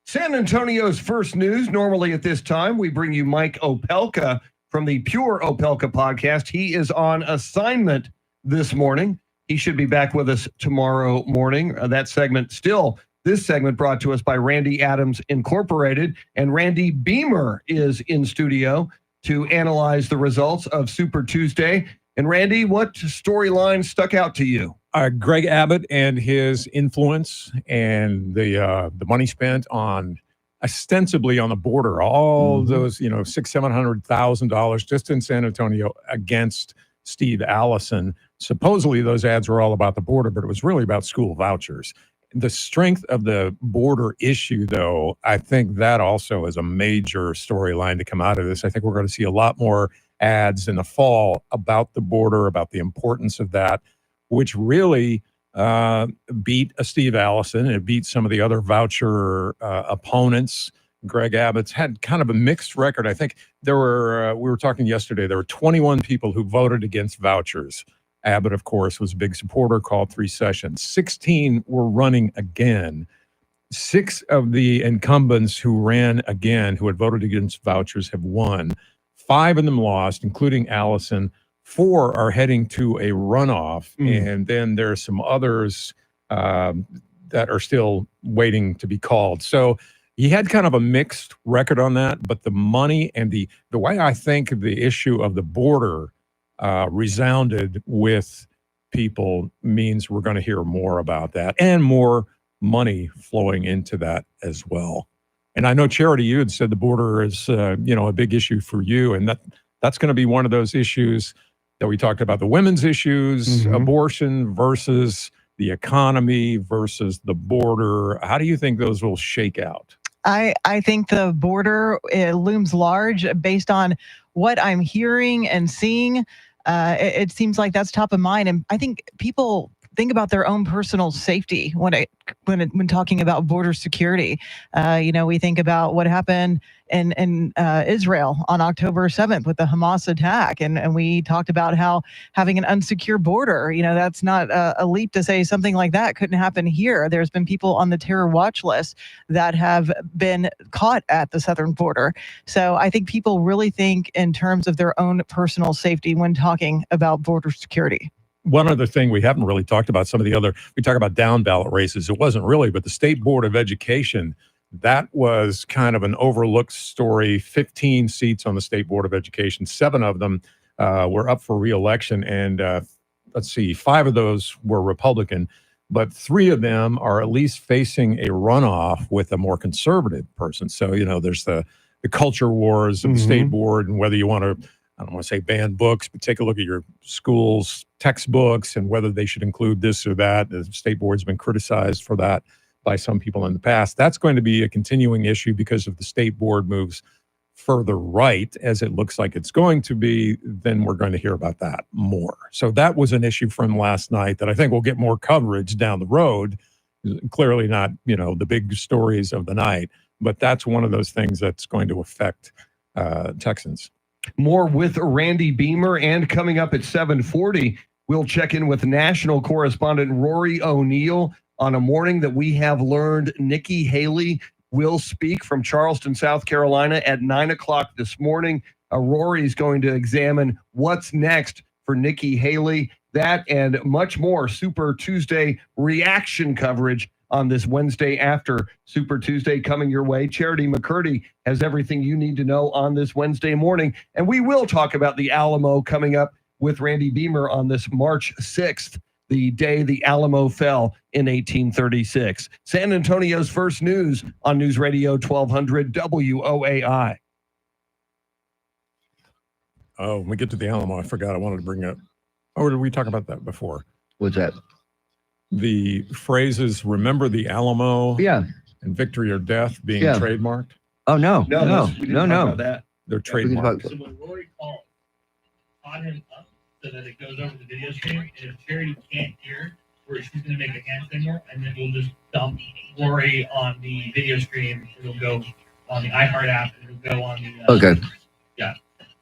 San Antonio's first news. Normally at this time, we bring you Mike Opelka from the Pure Opelka podcast. He is on assignment this morning. He should be back with us tomorrow morning. This segment brought to us by Randy Adams Incorporated. And Randy Beamer is in studio to analyze the results of Super Tuesday. And Randy, what storyline stuck out to you? Greg Abbott and his influence and the money spent on ostensibly on the border, all those, $600,000-$700,000 just in San Antonio against Steve Allison. Supposedly those ads were all about the border, but it was really about school vouchers. The strength of the border issue, though, I think that also is a major storyline to come out of this. I think we're going to see a lot more ads in the fall about the border, about the importance of that, which really beat Steve Allison. It beat some of the other voucher opponents. Greg Abbott's had kind of a mixed record. I think there were, we were talking yesterday, there were 21 people who voted against vouchers. Abbott, of course, was a big supporter, called 3 sessions. 16 were running again. 6 of the incumbents who ran again, who had voted against vouchers, have won. 5 of them lost, including Allison. 4 are heading to a runoff, and then there are some others that are still waiting to be called. So he had kind of a mixed record on that, but the money and the way I think the issue of the border resounded with people means we're going to hear more about that and more money flowing into that as well. And I know, Charity, you had said the border is a big issue for you, and that's going to be one of those issues that we talked about, the women's issues, abortion versus the economy versus the border. How do you think those will shake out? I think the border looms large based on what I'm hearing and seeing. It seems like that's top of mind. And I think people think about their own personal safety when talking about border security. We think about what happened in Israel on October 7th with the Hamas attack. And we talked about how having an unsecure border, that's not a leap to say something like that couldn't happen here. There's been people on the terror watch list that have been caught at the southern border. So I think people really think in terms of their own personal safety when talking about border security. One other thing we haven't really talked about, we talk about down ballot races. It wasn't really, but the State Board of Education, that was kind of an overlooked story. 15 seats on the State Board of Education, 7 of them were up for re-election, and let's see, 5 of those were Republican, but 3 of them are at least facing a runoff with a more conservative person. So, there's the culture wars of the state board, and whether you want to, I don't want to say ban books, but take a look at your school's textbooks and whether they should include this or that. The state board's been criticized for that by some people in the past. That's going to be a continuing issue because if the state board moves further right, as it looks like it's going to be, then we're going to hear about that more. So that was an issue from last night that I think will get more coverage down the road. Clearly not, the big stories of the night, but that's one of those things that's going to affect Texans. More with Randy Beamer, and coming up at 7:40, we'll check in with national correspondent Rory O'Neill on a morning that we have learned Nikki Haley will speak from Charleston, South Carolina at 9 o'clock this morning. Rory is going to examine what's next for Nikki Haley, that and much more Super Tuesday reaction coverage on this Wednesday after Super Tuesday coming your way. Charity McCurdy has everything you need to know on this Wednesday morning. And we will talk about the Alamo coming up with Randy Beamer on this March 6th, the day the Alamo fell in 1836. San Antonio's first news on News Radio 1200 WOAI. Oh, when we get to the Alamo, I forgot I wanted to bring up. Oh, did we talk about that before? What's that? The phrases, remember the Alamo Yeah. and victory or death being Yeah. trademarked. Oh, no. We didn't talk about that. They're We can talk- trademarked. So when Rory calls, on him up so that it goes over the video screen, and if Charity can't hear, where she's going to make a hand signal, and then we'll just dump Rory on the video screen. It'll go on the iHeart app, and it'll go on the. Okay. Yeah.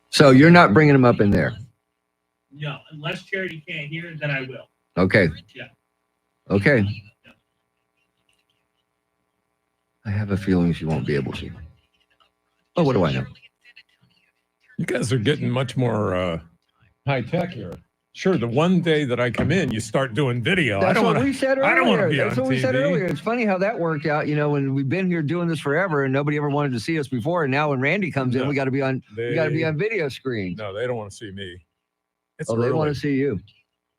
So you're not bringing them up in there. No, unless Charity can't hear, then I will. Okay. Yeah. Okay. I have a feeling she won't be able to. Oh, what do I know? You guys are getting much more high tech here. Sure, the one day that I come in, you start doing video. That's what we said earlier. I don't want to be That's on what we said TV. earlier. It's funny how that worked out. When we've been here doing this forever and nobody ever wanted to see us before, and now when Randy comes in, No. we got to be on. They, We got to be on video screens. No, they don't want to see me. It's Oh, they want early. to see you.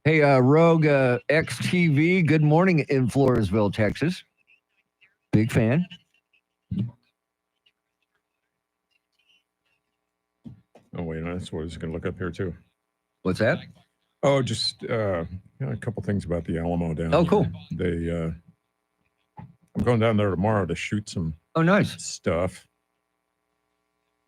Hey, Rogue XTV. Good morning in Floresville, Texas. Big fan. Oh, wait, no, that's what I was going to look up here, too. What's that? Oh, just a couple things about the Alamo down Oh, there. cool. I'm going down there tomorrow to shoot some Oh, nice. stuff.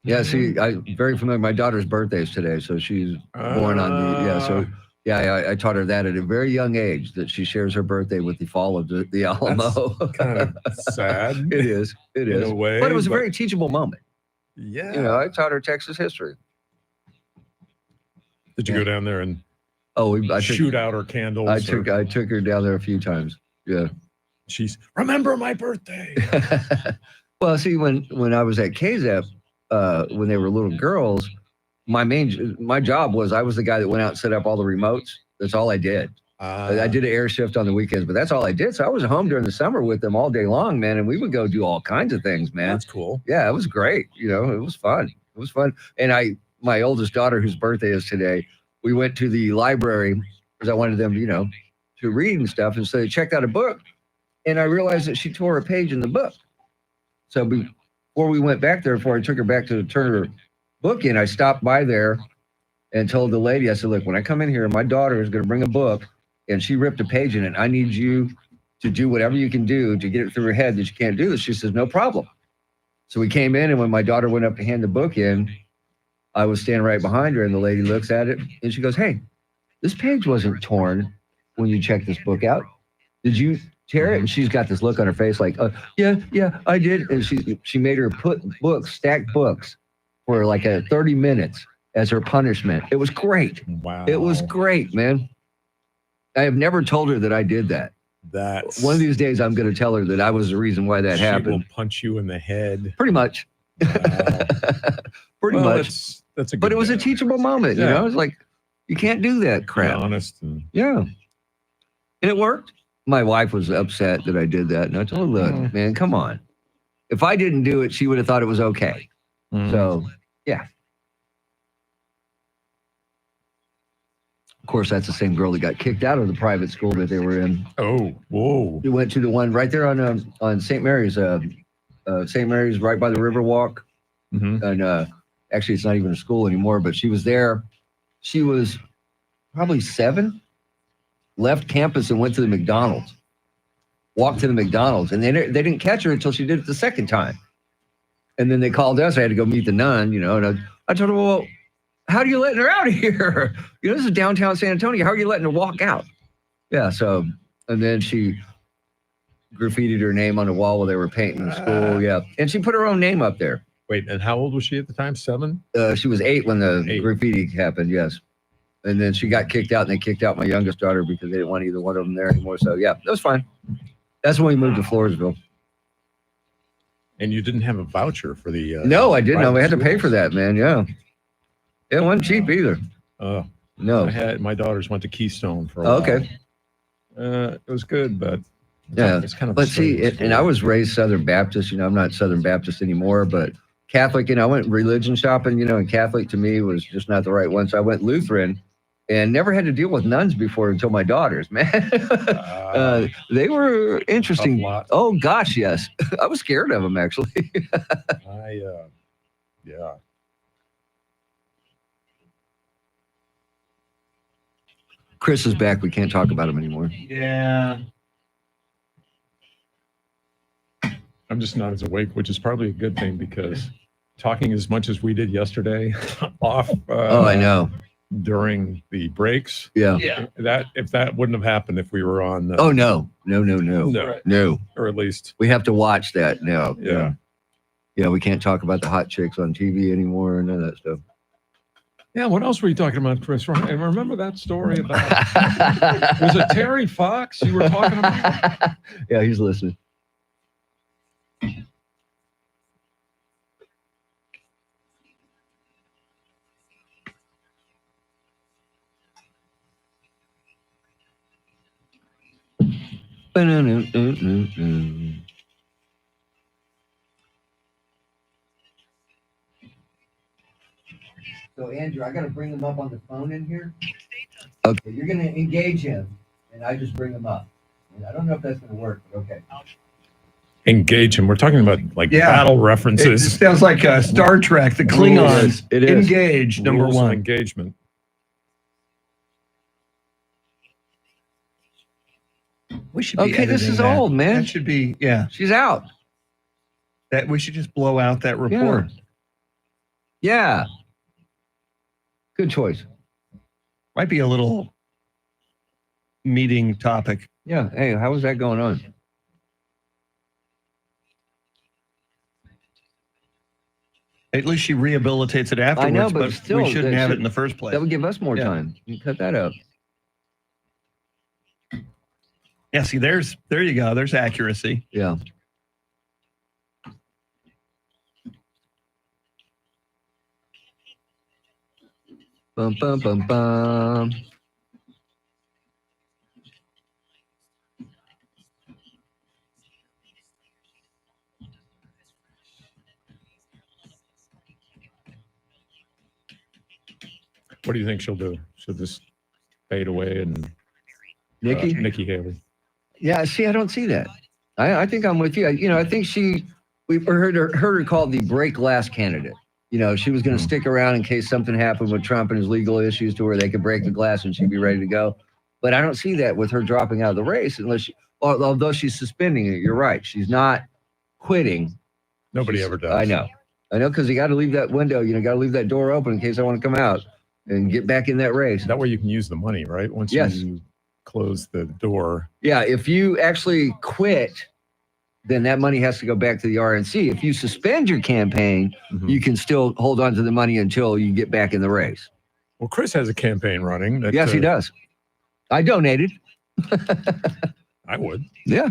Yeah, see, I'm very familiar. My daughter's birthday is today, so she's born on the, So, I taught her that at a very young age, that she shares her birthday with the fall of the Alamo. Kind of sad. It is. It in is. a way, But it was a very teachable moment. Yeah. I taught her Texas history. Did you go down there and Oh, I shoot out her candles? I took her down there a few times. Yeah. She's remember my birthday. Well, see, when I was at KZEP, when they were little girls, my job was I was the guy that went out and set up all the remotes. That's all I did. I did an air shift on the weekends, but that's all I did. So I was home during the summer with them all day long, man, and we would go do all kinds of things, man. That's cool. Yeah, it was great. It was fun. It was fun. And my oldest daughter, whose birthday is today, we went to the library because I wanted them, to read and stuff. And so they checked out a book, and I realized that she tore a page in the book. So before we went back there, before I took her back to turn her book in, I stopped by there and told the lady, I said, look, when I come in here, my daughter is going to bring a book, and she ripped a page in it. I need you to do whatever you can do to get it through her head that you can't do this. She says, no problem. So we came in, and when my daughter went up to hand the book in, I was standing right behind her, and the lady looks at it, and she goes, hey, this page wasn't torn when you checked this book out. Did you tear it? And she's got this look on her face like, yeah, I did. And she made her put stacked books for like 30 minutes as her punishment. It was great. Wow. It was great, man. I have never told her that I did that. That's One of these days, I'm going to tell her that I was the reason why that she happened. will punch you in the head. Pretty much. Wow. Pretty Well, much. That's a good But it was a day. teachable moment, Yeah. It's like, you can't do that Be crap. honest and Yeah. And it worked. My wife was upset that I did that. And I told her, look, man, come on. If I didn't do it, she would have thought it was okay. So, yeah. course, that's the same girl that got kicked out of the private school that they were in. Oh, whoa. We went to the one right there on St. Mary's. St. Mary's, right by the Riverwalk. Mm-hmm. And actually, it's not even a school anymore. But she was there. She was probably 7. Left campus and went to the McDonald's. Walked to the McDonald's, and they didn't catch her until she did it the second time. And then they called us. I had to go meet the nun, and I told her, well, how are you letting her out of here? This is downtown San Antonio. How are you letting her walk out? Yeah, so, and then she graffitied her name on the wall while they were painting the school. Yeah, and she put her own name up there. Wait, and how old was she at the time? 7? She was 8 when the 8. graffiti happened, yes. And then she got kicked out, and they kicked out my youngest daughter because they didn't want either one of them there anymore. So, yeah, that was fine. That's when we moved to Floresville. And you didn't have a voucher for the... No, I didn't. We had to pay for that, man, yeah. It wasn't cheap either. No. My daughters went to Keystone for a Oh, while. okay. It was good, but yeah, it's kind of... But see, and I was raised Southern Baptist. I'm not Southern Baptist anymore, but Catholic, I went religion shopping, and Catholic to me was just not the right one. So I went Lutheran. And never had to deal with nuns before until my daughters, man. They were interesting. Oh, gosh, yes. I was scared of them, actually. Yeah. Chris is back. We can't talk about him anymore. Yeah. I'm just not as awake, which is probably a good thing because talking as much as we did yesterday off. I know. During the breaks. Yeah. If that wouldn't have happened if we were on. Oh, no. Or at least. We have to watch that now. Yeah. Yeah, we can't talk about the hot chicks on TV anymore and none of that stuff. Yeah, what else were you talking about, Chris? And remember that story about... was it Terry Fox you were talking about? Yeah, he's listening. So, Andrew, I got to bring him up on the phone in here. Okay, you're going to engage him, and I just bring him up. And I don't know if that's going to work, but okay. Engage him. We're talking about battle references. It sounds like Star Trek, the Klingons. It is. Engage, number Rules of 1. Engagement. We should be Okay, this editing is that. old, man. That should be, yeah. She's out. That we should just blow out that report. Yeah. Good choice. Might be a little meeting topic. Yeah. Hey, how is that going on? At least she rehabilitates it afterwards. I know, but still, we shouldn't have it in the first place. That would give us more time. You can cut that out. Yeah, see, there you go. There's accuracy. Yeah. Bum, bum, bum, bum. What do you think she'll do? She'll just fade away and Nikki? Nikki Haley. Yeah, see, I don't see that. I think I'm with you. I think we heard her called the break glass candidate. She was going to stick around in case something happened with Trump and his legal issues to where they could break the glass and she'd be ready to go. But I don't see that with her dropping out of the race although she's suspending it. You're right. She's not quitting. Nobody ever does. I know, because you got to leave that window. Got to leave that door open in case I want to come out and get back in that race. That way you can use the money, right? Once you close the door. Yeah, if you actually quit, then that money has to go back to the RNC. If you suspend your campaign, you can still hold on to the money until you get back in the race. Well, Chris has a campaign running. Yes, he does. I donated. I would. Yeah.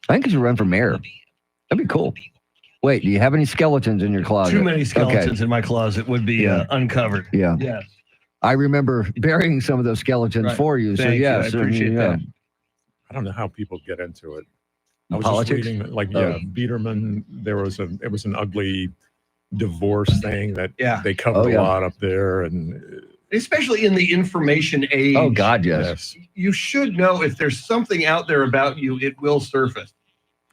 I think he should run for mayor. That'd be cool. Wait, do you have any skeletons in your closet? Too many skeletons in my closet would be uncovered. Yeah. Yes. I remember burying some of those skeletons for you. Thank you. I yes, appreciate that. I don't know how people get into it. I was Politics? just reading, Biederman, it was an ugly divorce thing that they covered a lot up there. And especially in the information age. Oh, God, yes. You should know if there's something out there about you, it will surface.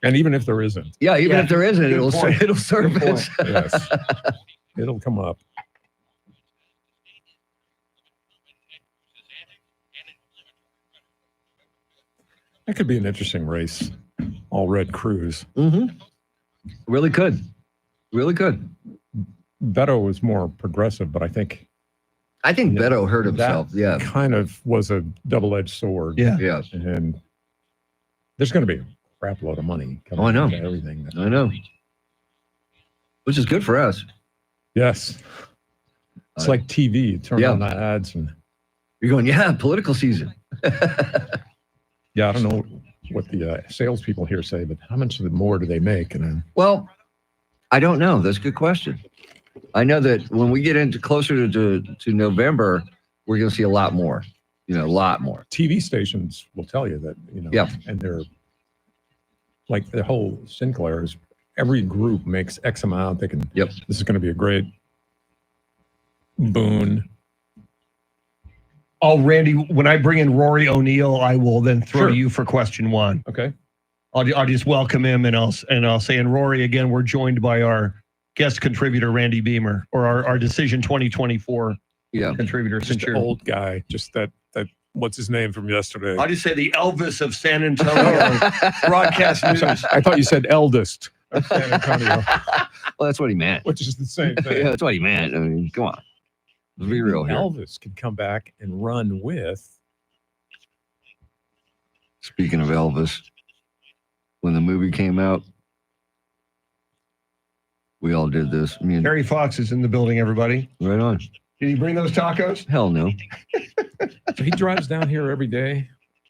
And even if there isn't. Yeah, even if there isn't, it'll Good surface. Yes. It'll come up. That could be an interesting race. All red crews. Mm-hmm. Really could. Really could. Beto was more progressive, but I think Beto hurt himself. Yeah. Kind of was a double-edged sword. Yeah. Yeah. And there's going to be a crap load of money coming I know. into everything. I know. Which is good for us. Yes. It's like TV. You turn on the ads and you're going, yeah, political season. yeah, I don't know what the salespeople here say, but how much more do they make? And well, I don't know. That's a good question. I know that when we get into closer to November, we're going to see a lot more. A lot more. TV stations will tell you that. Yeah. And they're like the whole Sinclair is every group makes X amount. They can. Yep. This is going to be a great boon. Oh, Randy, when I bring in Rory O'Neill, I will then throw you for question one. Okay. I'll just welcome him and I'll say, and Rory, again, we're joined by our guest contributor, Randy Beamer, or our Decision 2024 contributor. Just an old guy, just that what's his name from yesterday? I'll just say the Elvis of San Antonio broadcast news. I thought you said eldest of San Antonio. Well, that's what he meant. Which is the same thing. Yeah, that's what he meant. I mean, come on. Let's be real here. Elvis could come back and run with. Speaking of Elvis, when the movie came out, we all did this. Harry Fox is in the building, everybody. Right on. Did he bring those tacos? Hell no. So he drives down here every day?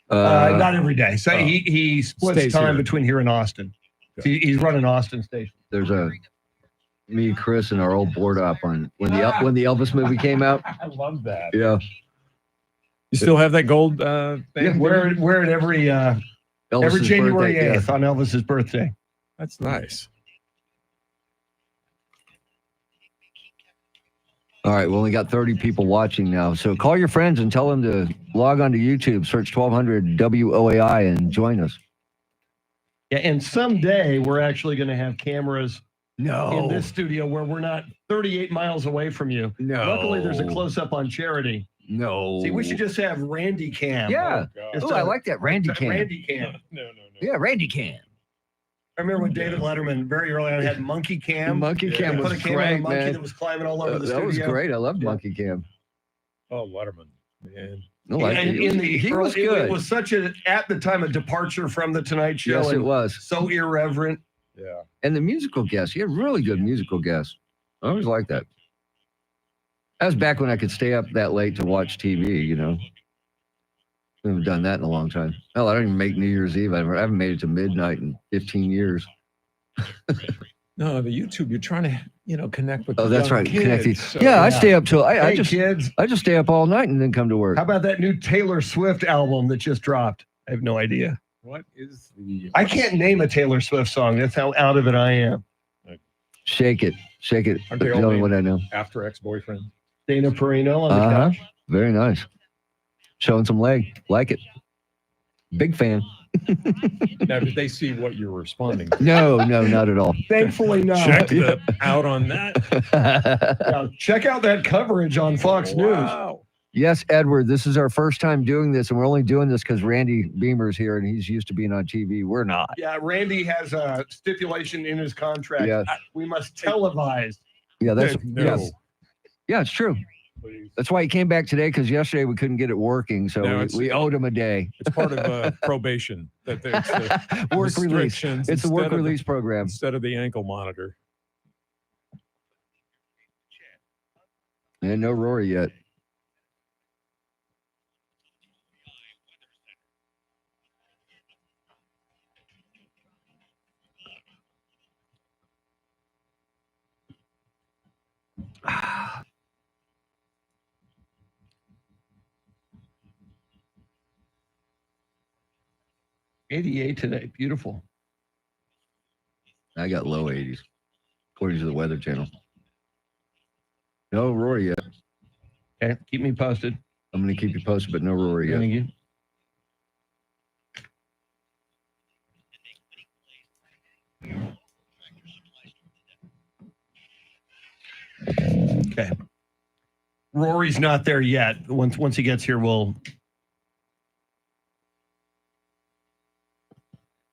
Not every day. So he splits time here. between here and Austin. So he's running Austin station. There's me, Chris, and our old board op on when the Elvis movie came out. I love that. Yeah. You still have that gold thing? Yeah, wear it every January 8th on Elvis's birthday. That's nice. All right, we only got 30 people watching now. So call your friends and tell them to log on to YouTube, search 1200 WOAI, and join us. Yeah, and someday we're actually going to have cameras No. in this studio where we're not 38 miles away from you. No. Luckily, there's a close-up on Charity. No. See, we should just have Randy Cam. Yeah. Just Oh, I like that. Randy Cam. Randy Cam. No. Yeah, Randy Cam. I remember when David Letterman very early on had Monkey Cam. Monkey Cam Put was a camera on a great, monkey man. that was climbing all over the studio. That was great. I loved Monkey Cam. Oh, Letterman, man. No, He was good. It was such at the time, a departure from the Tonight Show. Yes, it and was. so irreverent. Yeah. And the musical guests. He had really good musical guests. I always liked that. That was back when I could stay up that late to watch TV, I haven't done that in a long time. Hell, I don't even make New Year's Eve. I haven't made it to midnight in 15 years. No, the YouTube, you're trying to, connect with Oh, the that's young right. kids, Connecting. so- Yeah, I stay up till I Hey, just kids. I just stay up all night and then come to work. How about that new Taylor Swift album that just dropped? I have no idea. What is the... I can't name a Taylor Swift song. That's how out of it I am. Shake it. Shake it. Aren't That's they the all only named one I know. after ex-boyfriend? Dana Perino on the Uh-huh. couch. Very nice. Showing some leg. Like it. Big fan. Now, did they see what you were responding? No, not at all. Thankfully not. Check out on that. Yeah, check out that coverage on Fox News. Wow. Yes, Edward, this is our first time doing this, and we're only doing this because Randy Beamer's here and he's used to being on TV. We're not. Yeah, Randy has a stipulation in his contract. Yes. We must televise. Yeah, that's No. yes. Yeah, it's true. Please. That's why he came back today, because yesterday we couldn't get it working, so No, we owed him a day. It's part of probation. It's the Work release. restrictions It's a work instead of the- release program. Instead of the ankle monitor. And no Rory yet. Ah. 88 today. Beautiful. I got low 80s, according to the Weather Channel. No Rory yet. Okay, keep me posted. I'm going to keep you posted, but no Rory yet. Thank you. Okay. Rory's not there yet. Once he gets here, we'll.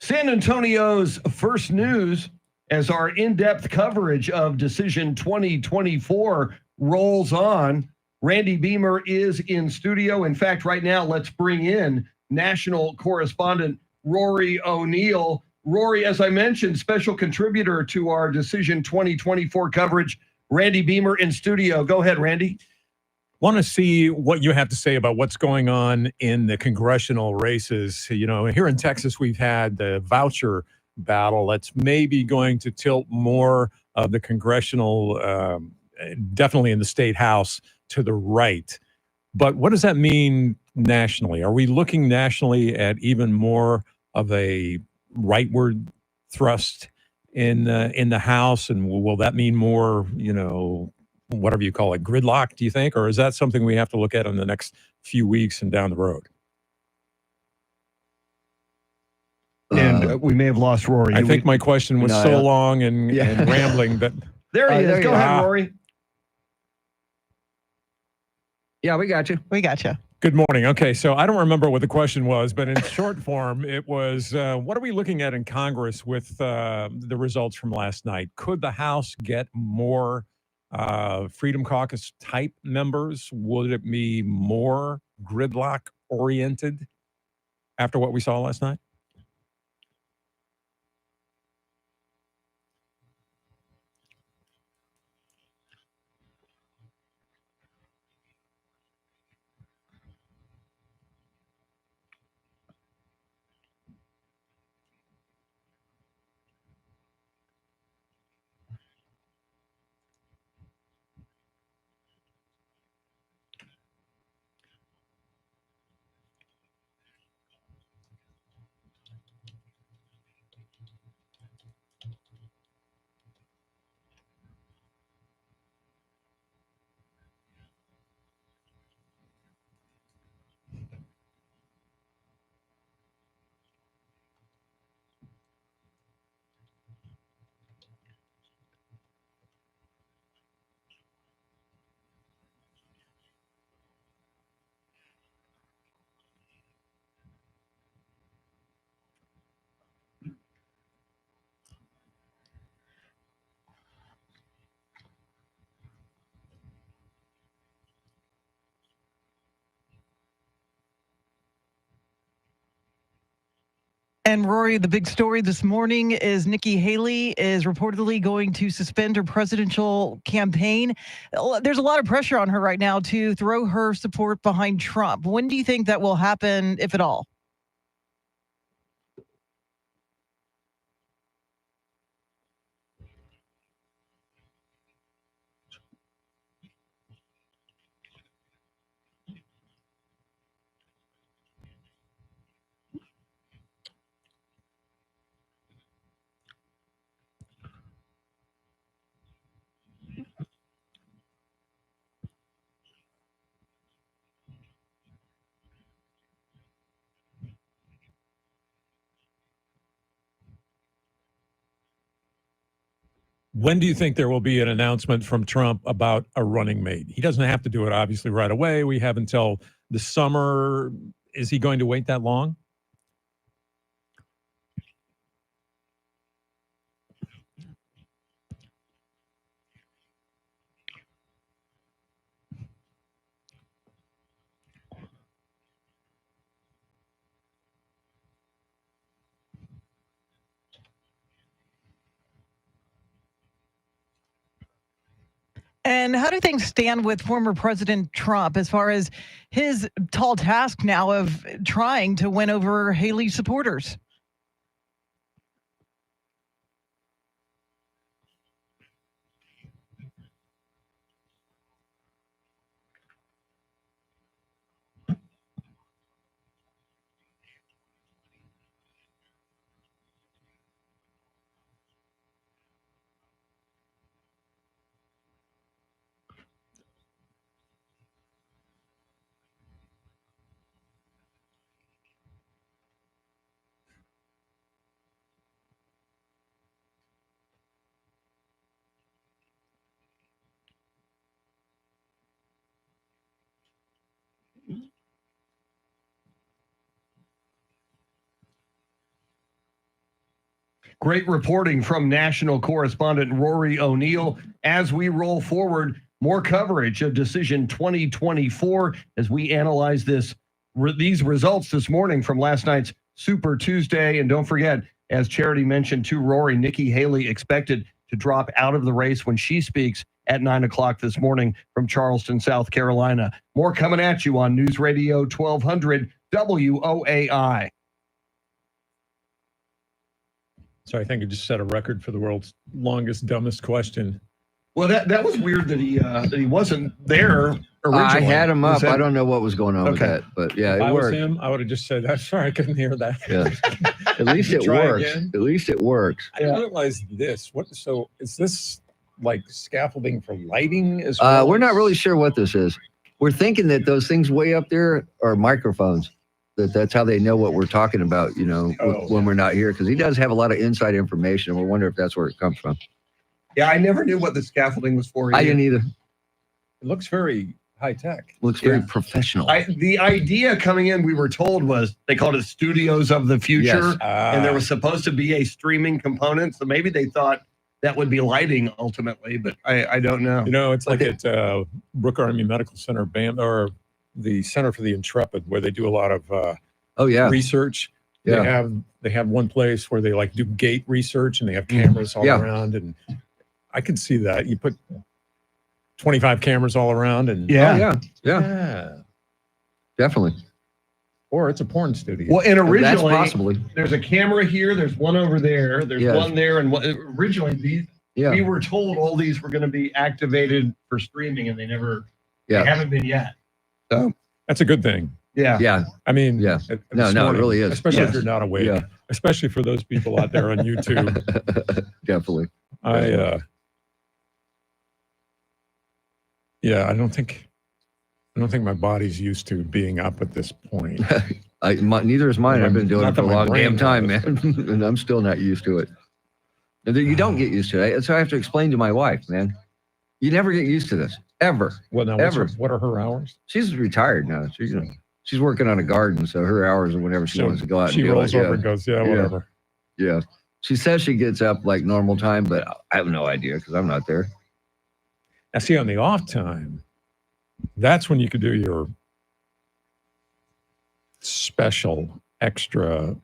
San Antonio's first news as our in-depth coverage of Decision 2024 rolls on. Randy Beamer is in studio. In fact, right now, let's bring in national correspondent Rory O'Neill. Rory, as I mentioned, special contributor to our Decision 2024 coverage. Randy Beamer in studio. Go ahead, Randy. Want to see what you have to say about what's going on in the congressional races. You know, here in Texas, we've had the voucher battle that's maybe going to tilt more of the congressional, definitely in the state house, to the right. But what does that mean nationally? Are we looking nationally at even more of a rightward thrust in the House? And will that mean more, you know, whatever you call it, gridlock, do you think? Or is that something we have to look at in the next few weeks and down the road? And we may have lost Rory. I think my question was so long and rambling, but there he is. Go ahead, Rory. Yeah, we got you. We got you. Good morning. Okay, so I don't remember what the question was, but in short form, it was, what are we looking at in Congress with the results from last night? Could the House get more Freedom Caucus type members? Would it be more gridlock oriented after what we saw last night? And Rory, the big story this morning is Nikki Haley is reportedly going to suspend her presidential campaign. There's a lot of pressure on her right now to throw her support behind Trump. When do you think that will happen, if at all? When do you think there will be an announcement from Trump about a running mate? He doesn't have to do it, obviously, right away. We have until the summer. Is he going to wait that long? And how do things stand with former President Trump as far as his tall task now of trying to win over Haley's supporters? Great reporting from national correspondent Rory O'Neill. As we roll forward, more coverage of Decision 2024 as we analyze these results this morning from last night's Super Tuesday. And don't forget, as Charity mentioned to Rory, Nikki Haley expected to drop out of the race when she speaks at 9 o'clock this morning from Charleston, South Carolina. More coming at you on News Radio 1200 WOAI. So I think it just set a record for the world's longest, dumbest question. Well, that was weird that he wasn't there originally. I had him up. Was that- I don't know what was going on with Okay. that, but yeah, If it I was worked. him, I would have just said, I'm sorry, I couldn't hear that. Yeah. At least it Try works. again. At least it works. I didn't realize this. So is this like scaffolding for lighting as well? We're not really sure what this is. We're thinking that those things way up there are microphones. That's how they know what we're talking about, when we're not here. Because he does have a lot of inside information. And we wonder if that's where it comes from. Yeah, I never knew what the scaffolding was for. I didn't either. It looks very high tech. Looks very Yeah. professional. The idea coming in, we were told, was they called it Studios of the Future. Yes. And there was supposed to be a streaming component. So maybe they thought that would be lighting ultimately, but I don't know. It's like at Brooke Army Medical Center, or the Center for the Intrepid, where they do a lot of oh yeah. research. Yeah. They have one place where they like do gate research, and they have cameras all Yeah. around, and I can see that. You put 25 cameras all around, and Oh, yeah. yeah. Definitely. Or it's a porn studio. Well, and That's originally, possibly. there's a camera here, there's one over there, there's Yes. one there, and originally we Yeah. were told all these were going to be activated for streaming, and they Yeah. haven't been yet. So That's a good thing. yeah, Yeah. I mean, Yeah. No, this it morning, really is. especially if Yes. you're not awake. Yeah. Especially for those people out there on YouTube. Definitely. I don't think my body's used to being up at this point. Neither is mine. I've been doing Not it for a that my long brain damn time, knows. man. And I'm still not used to it. And then you don't get used to it. So I have to explain to my wife, man. You never get used to this. Ever. Well, now, Ever. what are her hours? She's retired now. She's working on a garden, so her hours are whenever she wants to go out and She do rolls it. over and goes, yeah, whatever. Yeah. She says she gets up like normal time, but I have no idea because I'm not there. Now, see, on the off time, that's when you could do your special, extra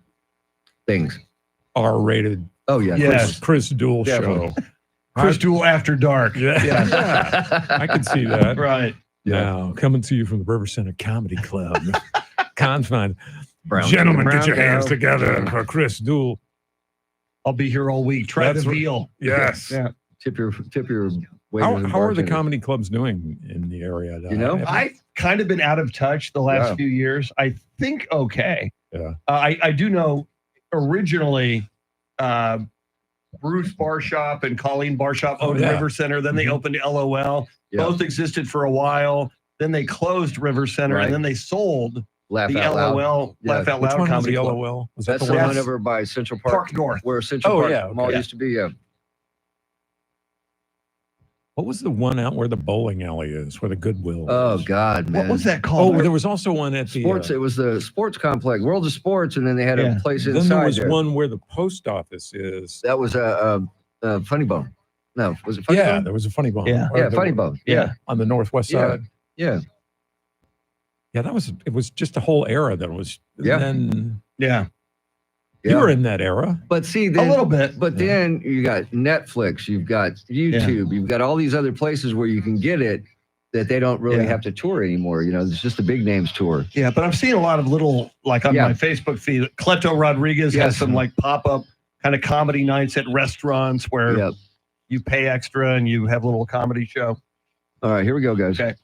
Things. R-rated Oh, yeah. Yes. Chris Duel Definitely. show. Chris Duel After Dark. Yeah. I can see that. Right. Now, coming to you from the River Center Comedy Club. Confined. Brown- Gentlemen, brown get your hands cow. together for Chris Duel. I'll be here all week. Try That's the what- veal. Yes. Yeah. Tip your waiters How and are the bartenders. comedy clubs doing in the area? You know, I've kind of been out of touch the last Yeah. few years. I think okay. Yeah. I do know originally Bruce Barshop and Colleen Barshop owned yeah. River Center. Then they Mhm. opened LOL. Yeah. Both existed for a while. Then they closed River Center, Right. and then they sold Laugh the out loud. LOL Yeah. Laugh Out Which Loud one was Comedy the Club. LOL? Was That's that the the one one? over by Central Park. Park North. Where Central Oh, Park yeah, Mall okay. used to be. Yeah. What was the one out where the bowling alley is, where the Goodwill Oh, is? God, man. What was that called? Oh, there was also one at the Sports. It was the sports complex, World of Sports, and then they had Yeah. a place then inside there was there. one where the post office is. That was a Funny Bone. No, was it Funny Yeah, Bone? there was a Funny Bone. Yeah. Or Yeah, the- Funny Bone. Yeah. on the northwest Yeah. side. Yeah. Yeah, it was just a whole era that was. Yeah. Then Yeah, you Yeah. were in that era. But see, a then, little bit. But Yeah. then you got Netflix, you've got YouTube, you've got all these other places where you can get it that they don't really Yeah. have to tour anymore. It's just the big names tour. Yeah, but I'm seeing a lot of little, like on Yeah. my Facebook feed, Cleto Rodriguez has Yes. some like pop-up kind of comedy nights at restaurants where Yep. you pay extra and you have a little comedy show. All right, here we go, guys. Okay.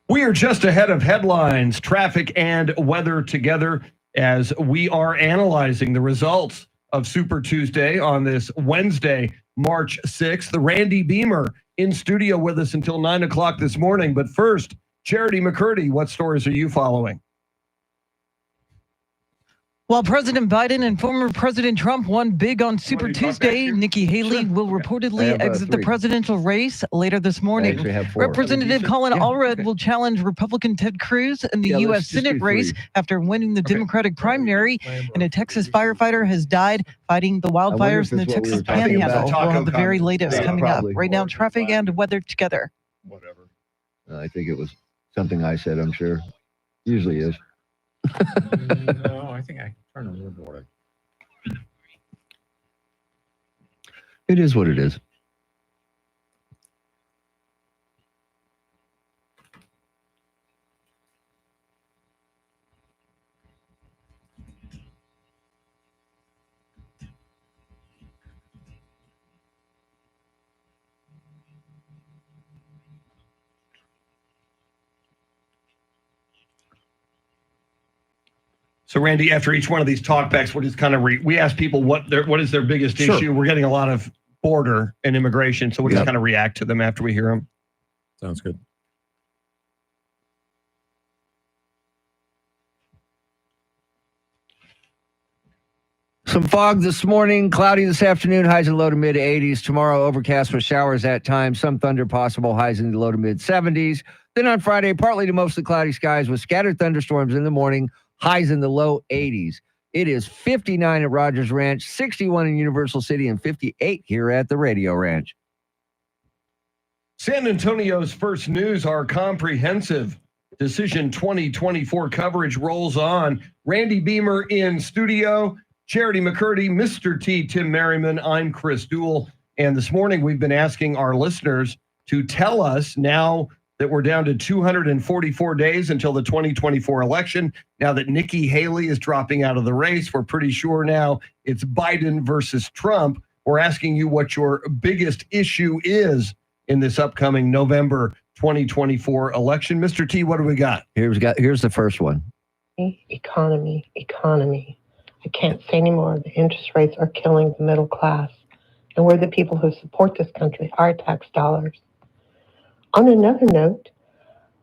We are just ahead of headlines, traffic, and weather together as we are analyzing the results of Super Tuesday on this Wednesday, March 6th. The Randy Beamer in studio with us until 9 o'clock this morning. But first, Charity McCurdy, what stories are you following? While President Biden and former President Trump won big on Super Tuesday, Nikki Haley will reportedly exit the presidential race later this morning. Representative Colin Allred will challenge Republican Ted Cruz in the U.S. Senate race after winning the Democratic primary. And a Texas firefighter has died fighting the wildfires in the Texas Panhandle. We'll have the very latest coming up. Right now, traffic and weather together. Whatever. I think it was something I said, I'm sure. Usually is. No, I think I turned a little board. It is what it is. So, Randy, after each one of these talkbacks, we'll just kind of we ask people what is their biggest issue. We're getting a lot of border and immigration, so we'll just kind of react to them after we hear them. Sounds good. Some fog this morning, cloudy this afternoon, highs in low to mid 80s. Tomorrow, overcast with showers at times, some thunder possible, highs in the low to mid 70s. Then on Friday, partly to mostly cloudy skies with scattered thunderstorms in the morning, highs in the low 80s. It is 59 at Rogers Ranch, 61 in Universal City, and 58 here at the Radio Ranch. San Antonio's first news, our comprehensive Decision 2024 coverage rolls on. Randy Beamer in studio, Charity McCurdy, Mr. T, Tim Merriman. I'm Chris Duell. And this morning we've been asking our listeners to tell us, now that we're down to 244 days until the 2024 election, now that Nikki Haley is dropping out of the race, we're pretty sure now it's Biden versus Trump. We're asking you what your biggest issue is in this upcoming November 2024 election. Mr. T, what do we got? Here's the first one. Economy. I can't say anymore. The interest rates are killing the middle class. And we're the people who support this country, our tax dollars. On another note,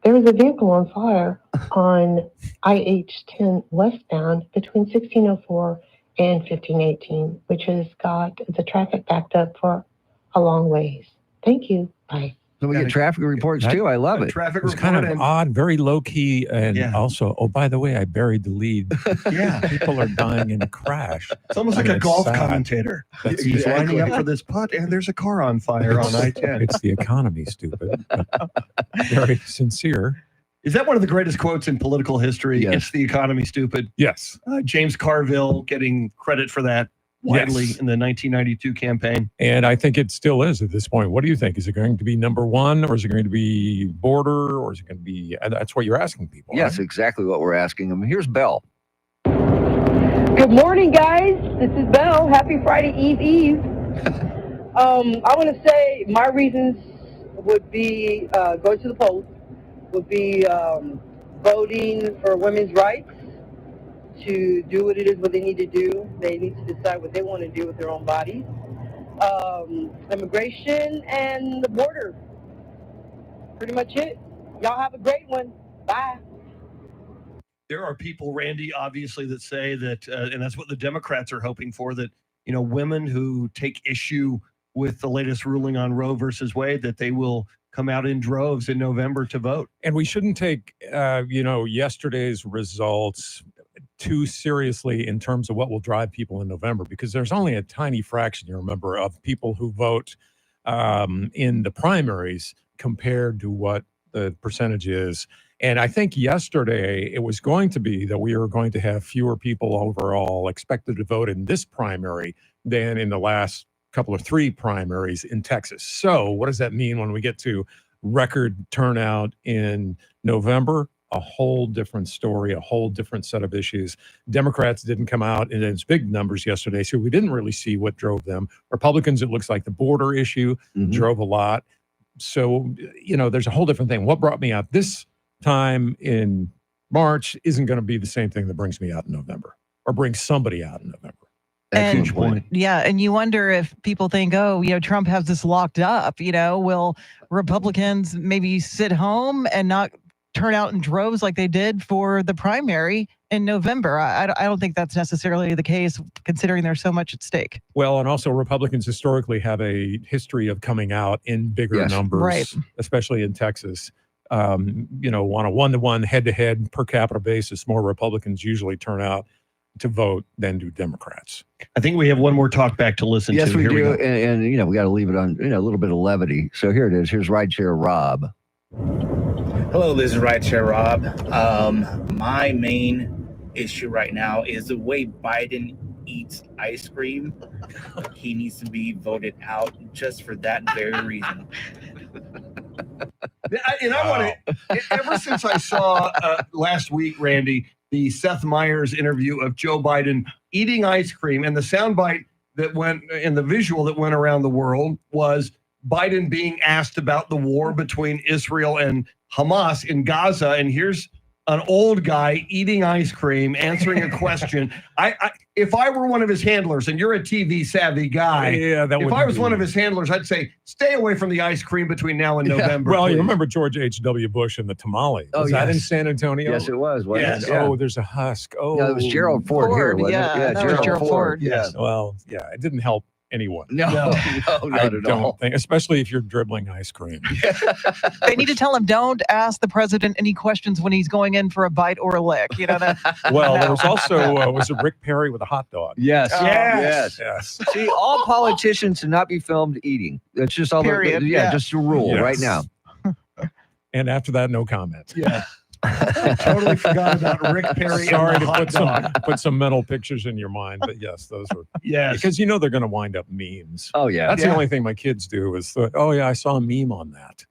there was a vehicle on fire on IH-10 westbound between 1604 and 1518, which has got the traffic backed up for a long ways. Thank you. Bye. So we get traffic reports too. I love it. Traffic It was report kind of odd, very low key, and also, oh, by the way, I buried the lead. Yeah. People are dying in a crash. It's almost like a golf commentator. He's lining up for this putt, and there's a car on fire on I-10. It's the economy, stupid. Very sincere. Is that one of the greatest quotes in political history? Yes. It's the economy, stupid. Yes. James Carville getting credit for that widely in the 1992 campaign. And I think it still is at this point. What do you think? Is it going to be number one, or is it going to be border, or is it going to be, that's what you're asking people. Yes, right? exactly what we're asking them. Here's Belle. Good morning, guys. This is Belle. Happy Friday Eve. I want to say my reasons would be going to the polls, would be voting for women's rights, to do what it is what they need to do. They need to decide what they want to do with their own bodies. Immigration and the border. Pretty much it. Y'all have a great one. Bye. There are people, Randy, obviously, that say that, and that's what the Democrats are hoping for, that, you know, women who take issue with the latest ruling on Roe versus Wade, that they will come out in droves in November to vote. And we shouldn't take, yesterday's results too seriously in terms of what will drive people in November, because there's only a tiny fraction, you remember, of people who vote in the primaries compared to what the percentage is. And I think yesterday it was going to be that we were going to have fewer people overall expected to vote in this primary than in the last couple of three primaries in Texas. So what does that mean when we get to record turnout in November? A whole different story, a whole different set of issues. Democrats didn't come out in its big numbers yesterday, so we didn't really see what drove them. Republicans, it looks like the border issue drove a lot. So, there's a whole different thing. What brought me out this time in March isn't going to be the same thing that brings me out in November or brings somebody out in November. That's a And- good point. Yeah, and you wonder if people think, oh, Trump has this locked up. Will Republicans maybe sit home and not turn out in droves like they did for the primary in November? I don't think that's necessarily the case, considering there's so much at stake. Well, and also Republicans historically have a history of coming out in bigger Yes. numbers, Right. especially in Texas. On a one-to-one, head-to-head per capita basis, more Republicans usually turn out to vote than do Democrats. I think we have one more talk back to listen Yes, to. we Here do. go. And we got to leave it on, a little bit of levity. So here it is. Here's Rideshare Rob. Hello, this is Rideshare Rob. My main issue right now is the way Biden eats ice cream. He needs to be voted out just for that very reason. I want to, ever since I saw last week, Randy, the Seth Meyers interview of Joe Biden eating ice cream, and the soundbite that went in the visual that went around the world was Biden being asked about the war between Israel and Hamas in Gaza. And here's an old guy eating ice cream, answering a question. If I were one of his handlers, and you're a TV savvy guy, if I was one of his handlers, I'd say, stay away from the ice cream between now and November. Well, please. you remember George H.W. Bush and the tamale. Was that in San Antonio? Yes, it was. Yes. Yeah. Oh, there's a husk. Oh, No, it was Gerald Ford here, wasn't yeah, it? that was Gerald Ford. Yes. Well, yeah, it didn't help anyone. No, I not at don't all. think, especially if you're dribbling ice cream. They need to tell him, don't ask the president any questions when he's going in for a bite or a lick. That. Well, No. there was also was it Rick Perry with a hot dog? Yes. Oh. Yes. Yes. See, all politicians should not be filmed eating. That's just all. Period. Yeah, Yeah. just a rule Yes. right now. And after that, no comment. Yeah. I totally forgot about Rick Perry. Sorry and the to hot put some mental pictures in your mind, but yes, those were Yes. because they're going to wind up memes. Oh yeah. That's the only thing my kids do is, oh yeah, I saw a meme on that.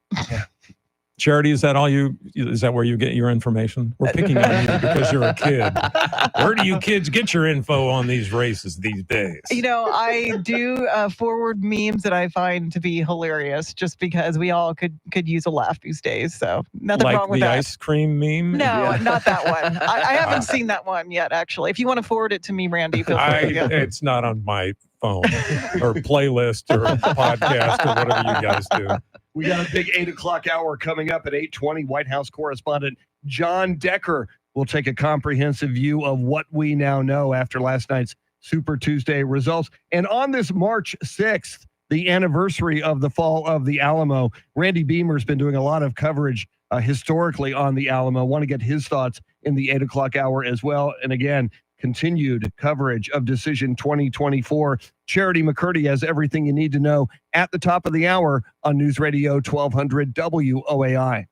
Charity, is that all you? Is that where you get your information? We're picking on you because you're a kid. Where do you kids get your info on these races these days? I do forward memes that I find to be hilarious, just because we all could use a laugh these days. So nothing like wrong with the that. ice cream meme. No, not that one. I haven't seen that one yet, actually. If you want to forward it to me, Randy, feel free. Yeah. It's not on my phone or playlist or podcast or whatever you guys do. We got a big 8 o'clock hour coming up at 8:20. White House correspondent John Decker will take a comprehensive view of what we now know after last night's Super Tuesday results. And on this March 6th, the anniversary of the fall of the Alamo, Randy Beamer's been doing a lot of coverage historically on the Alamo. Want to get his thoughts in the 8 o'clock hour as well. And again, continued coverage of Decision 2024. Charity McCurdy has everything you need to know at the top of the hour on News Radio 1200 WOAI.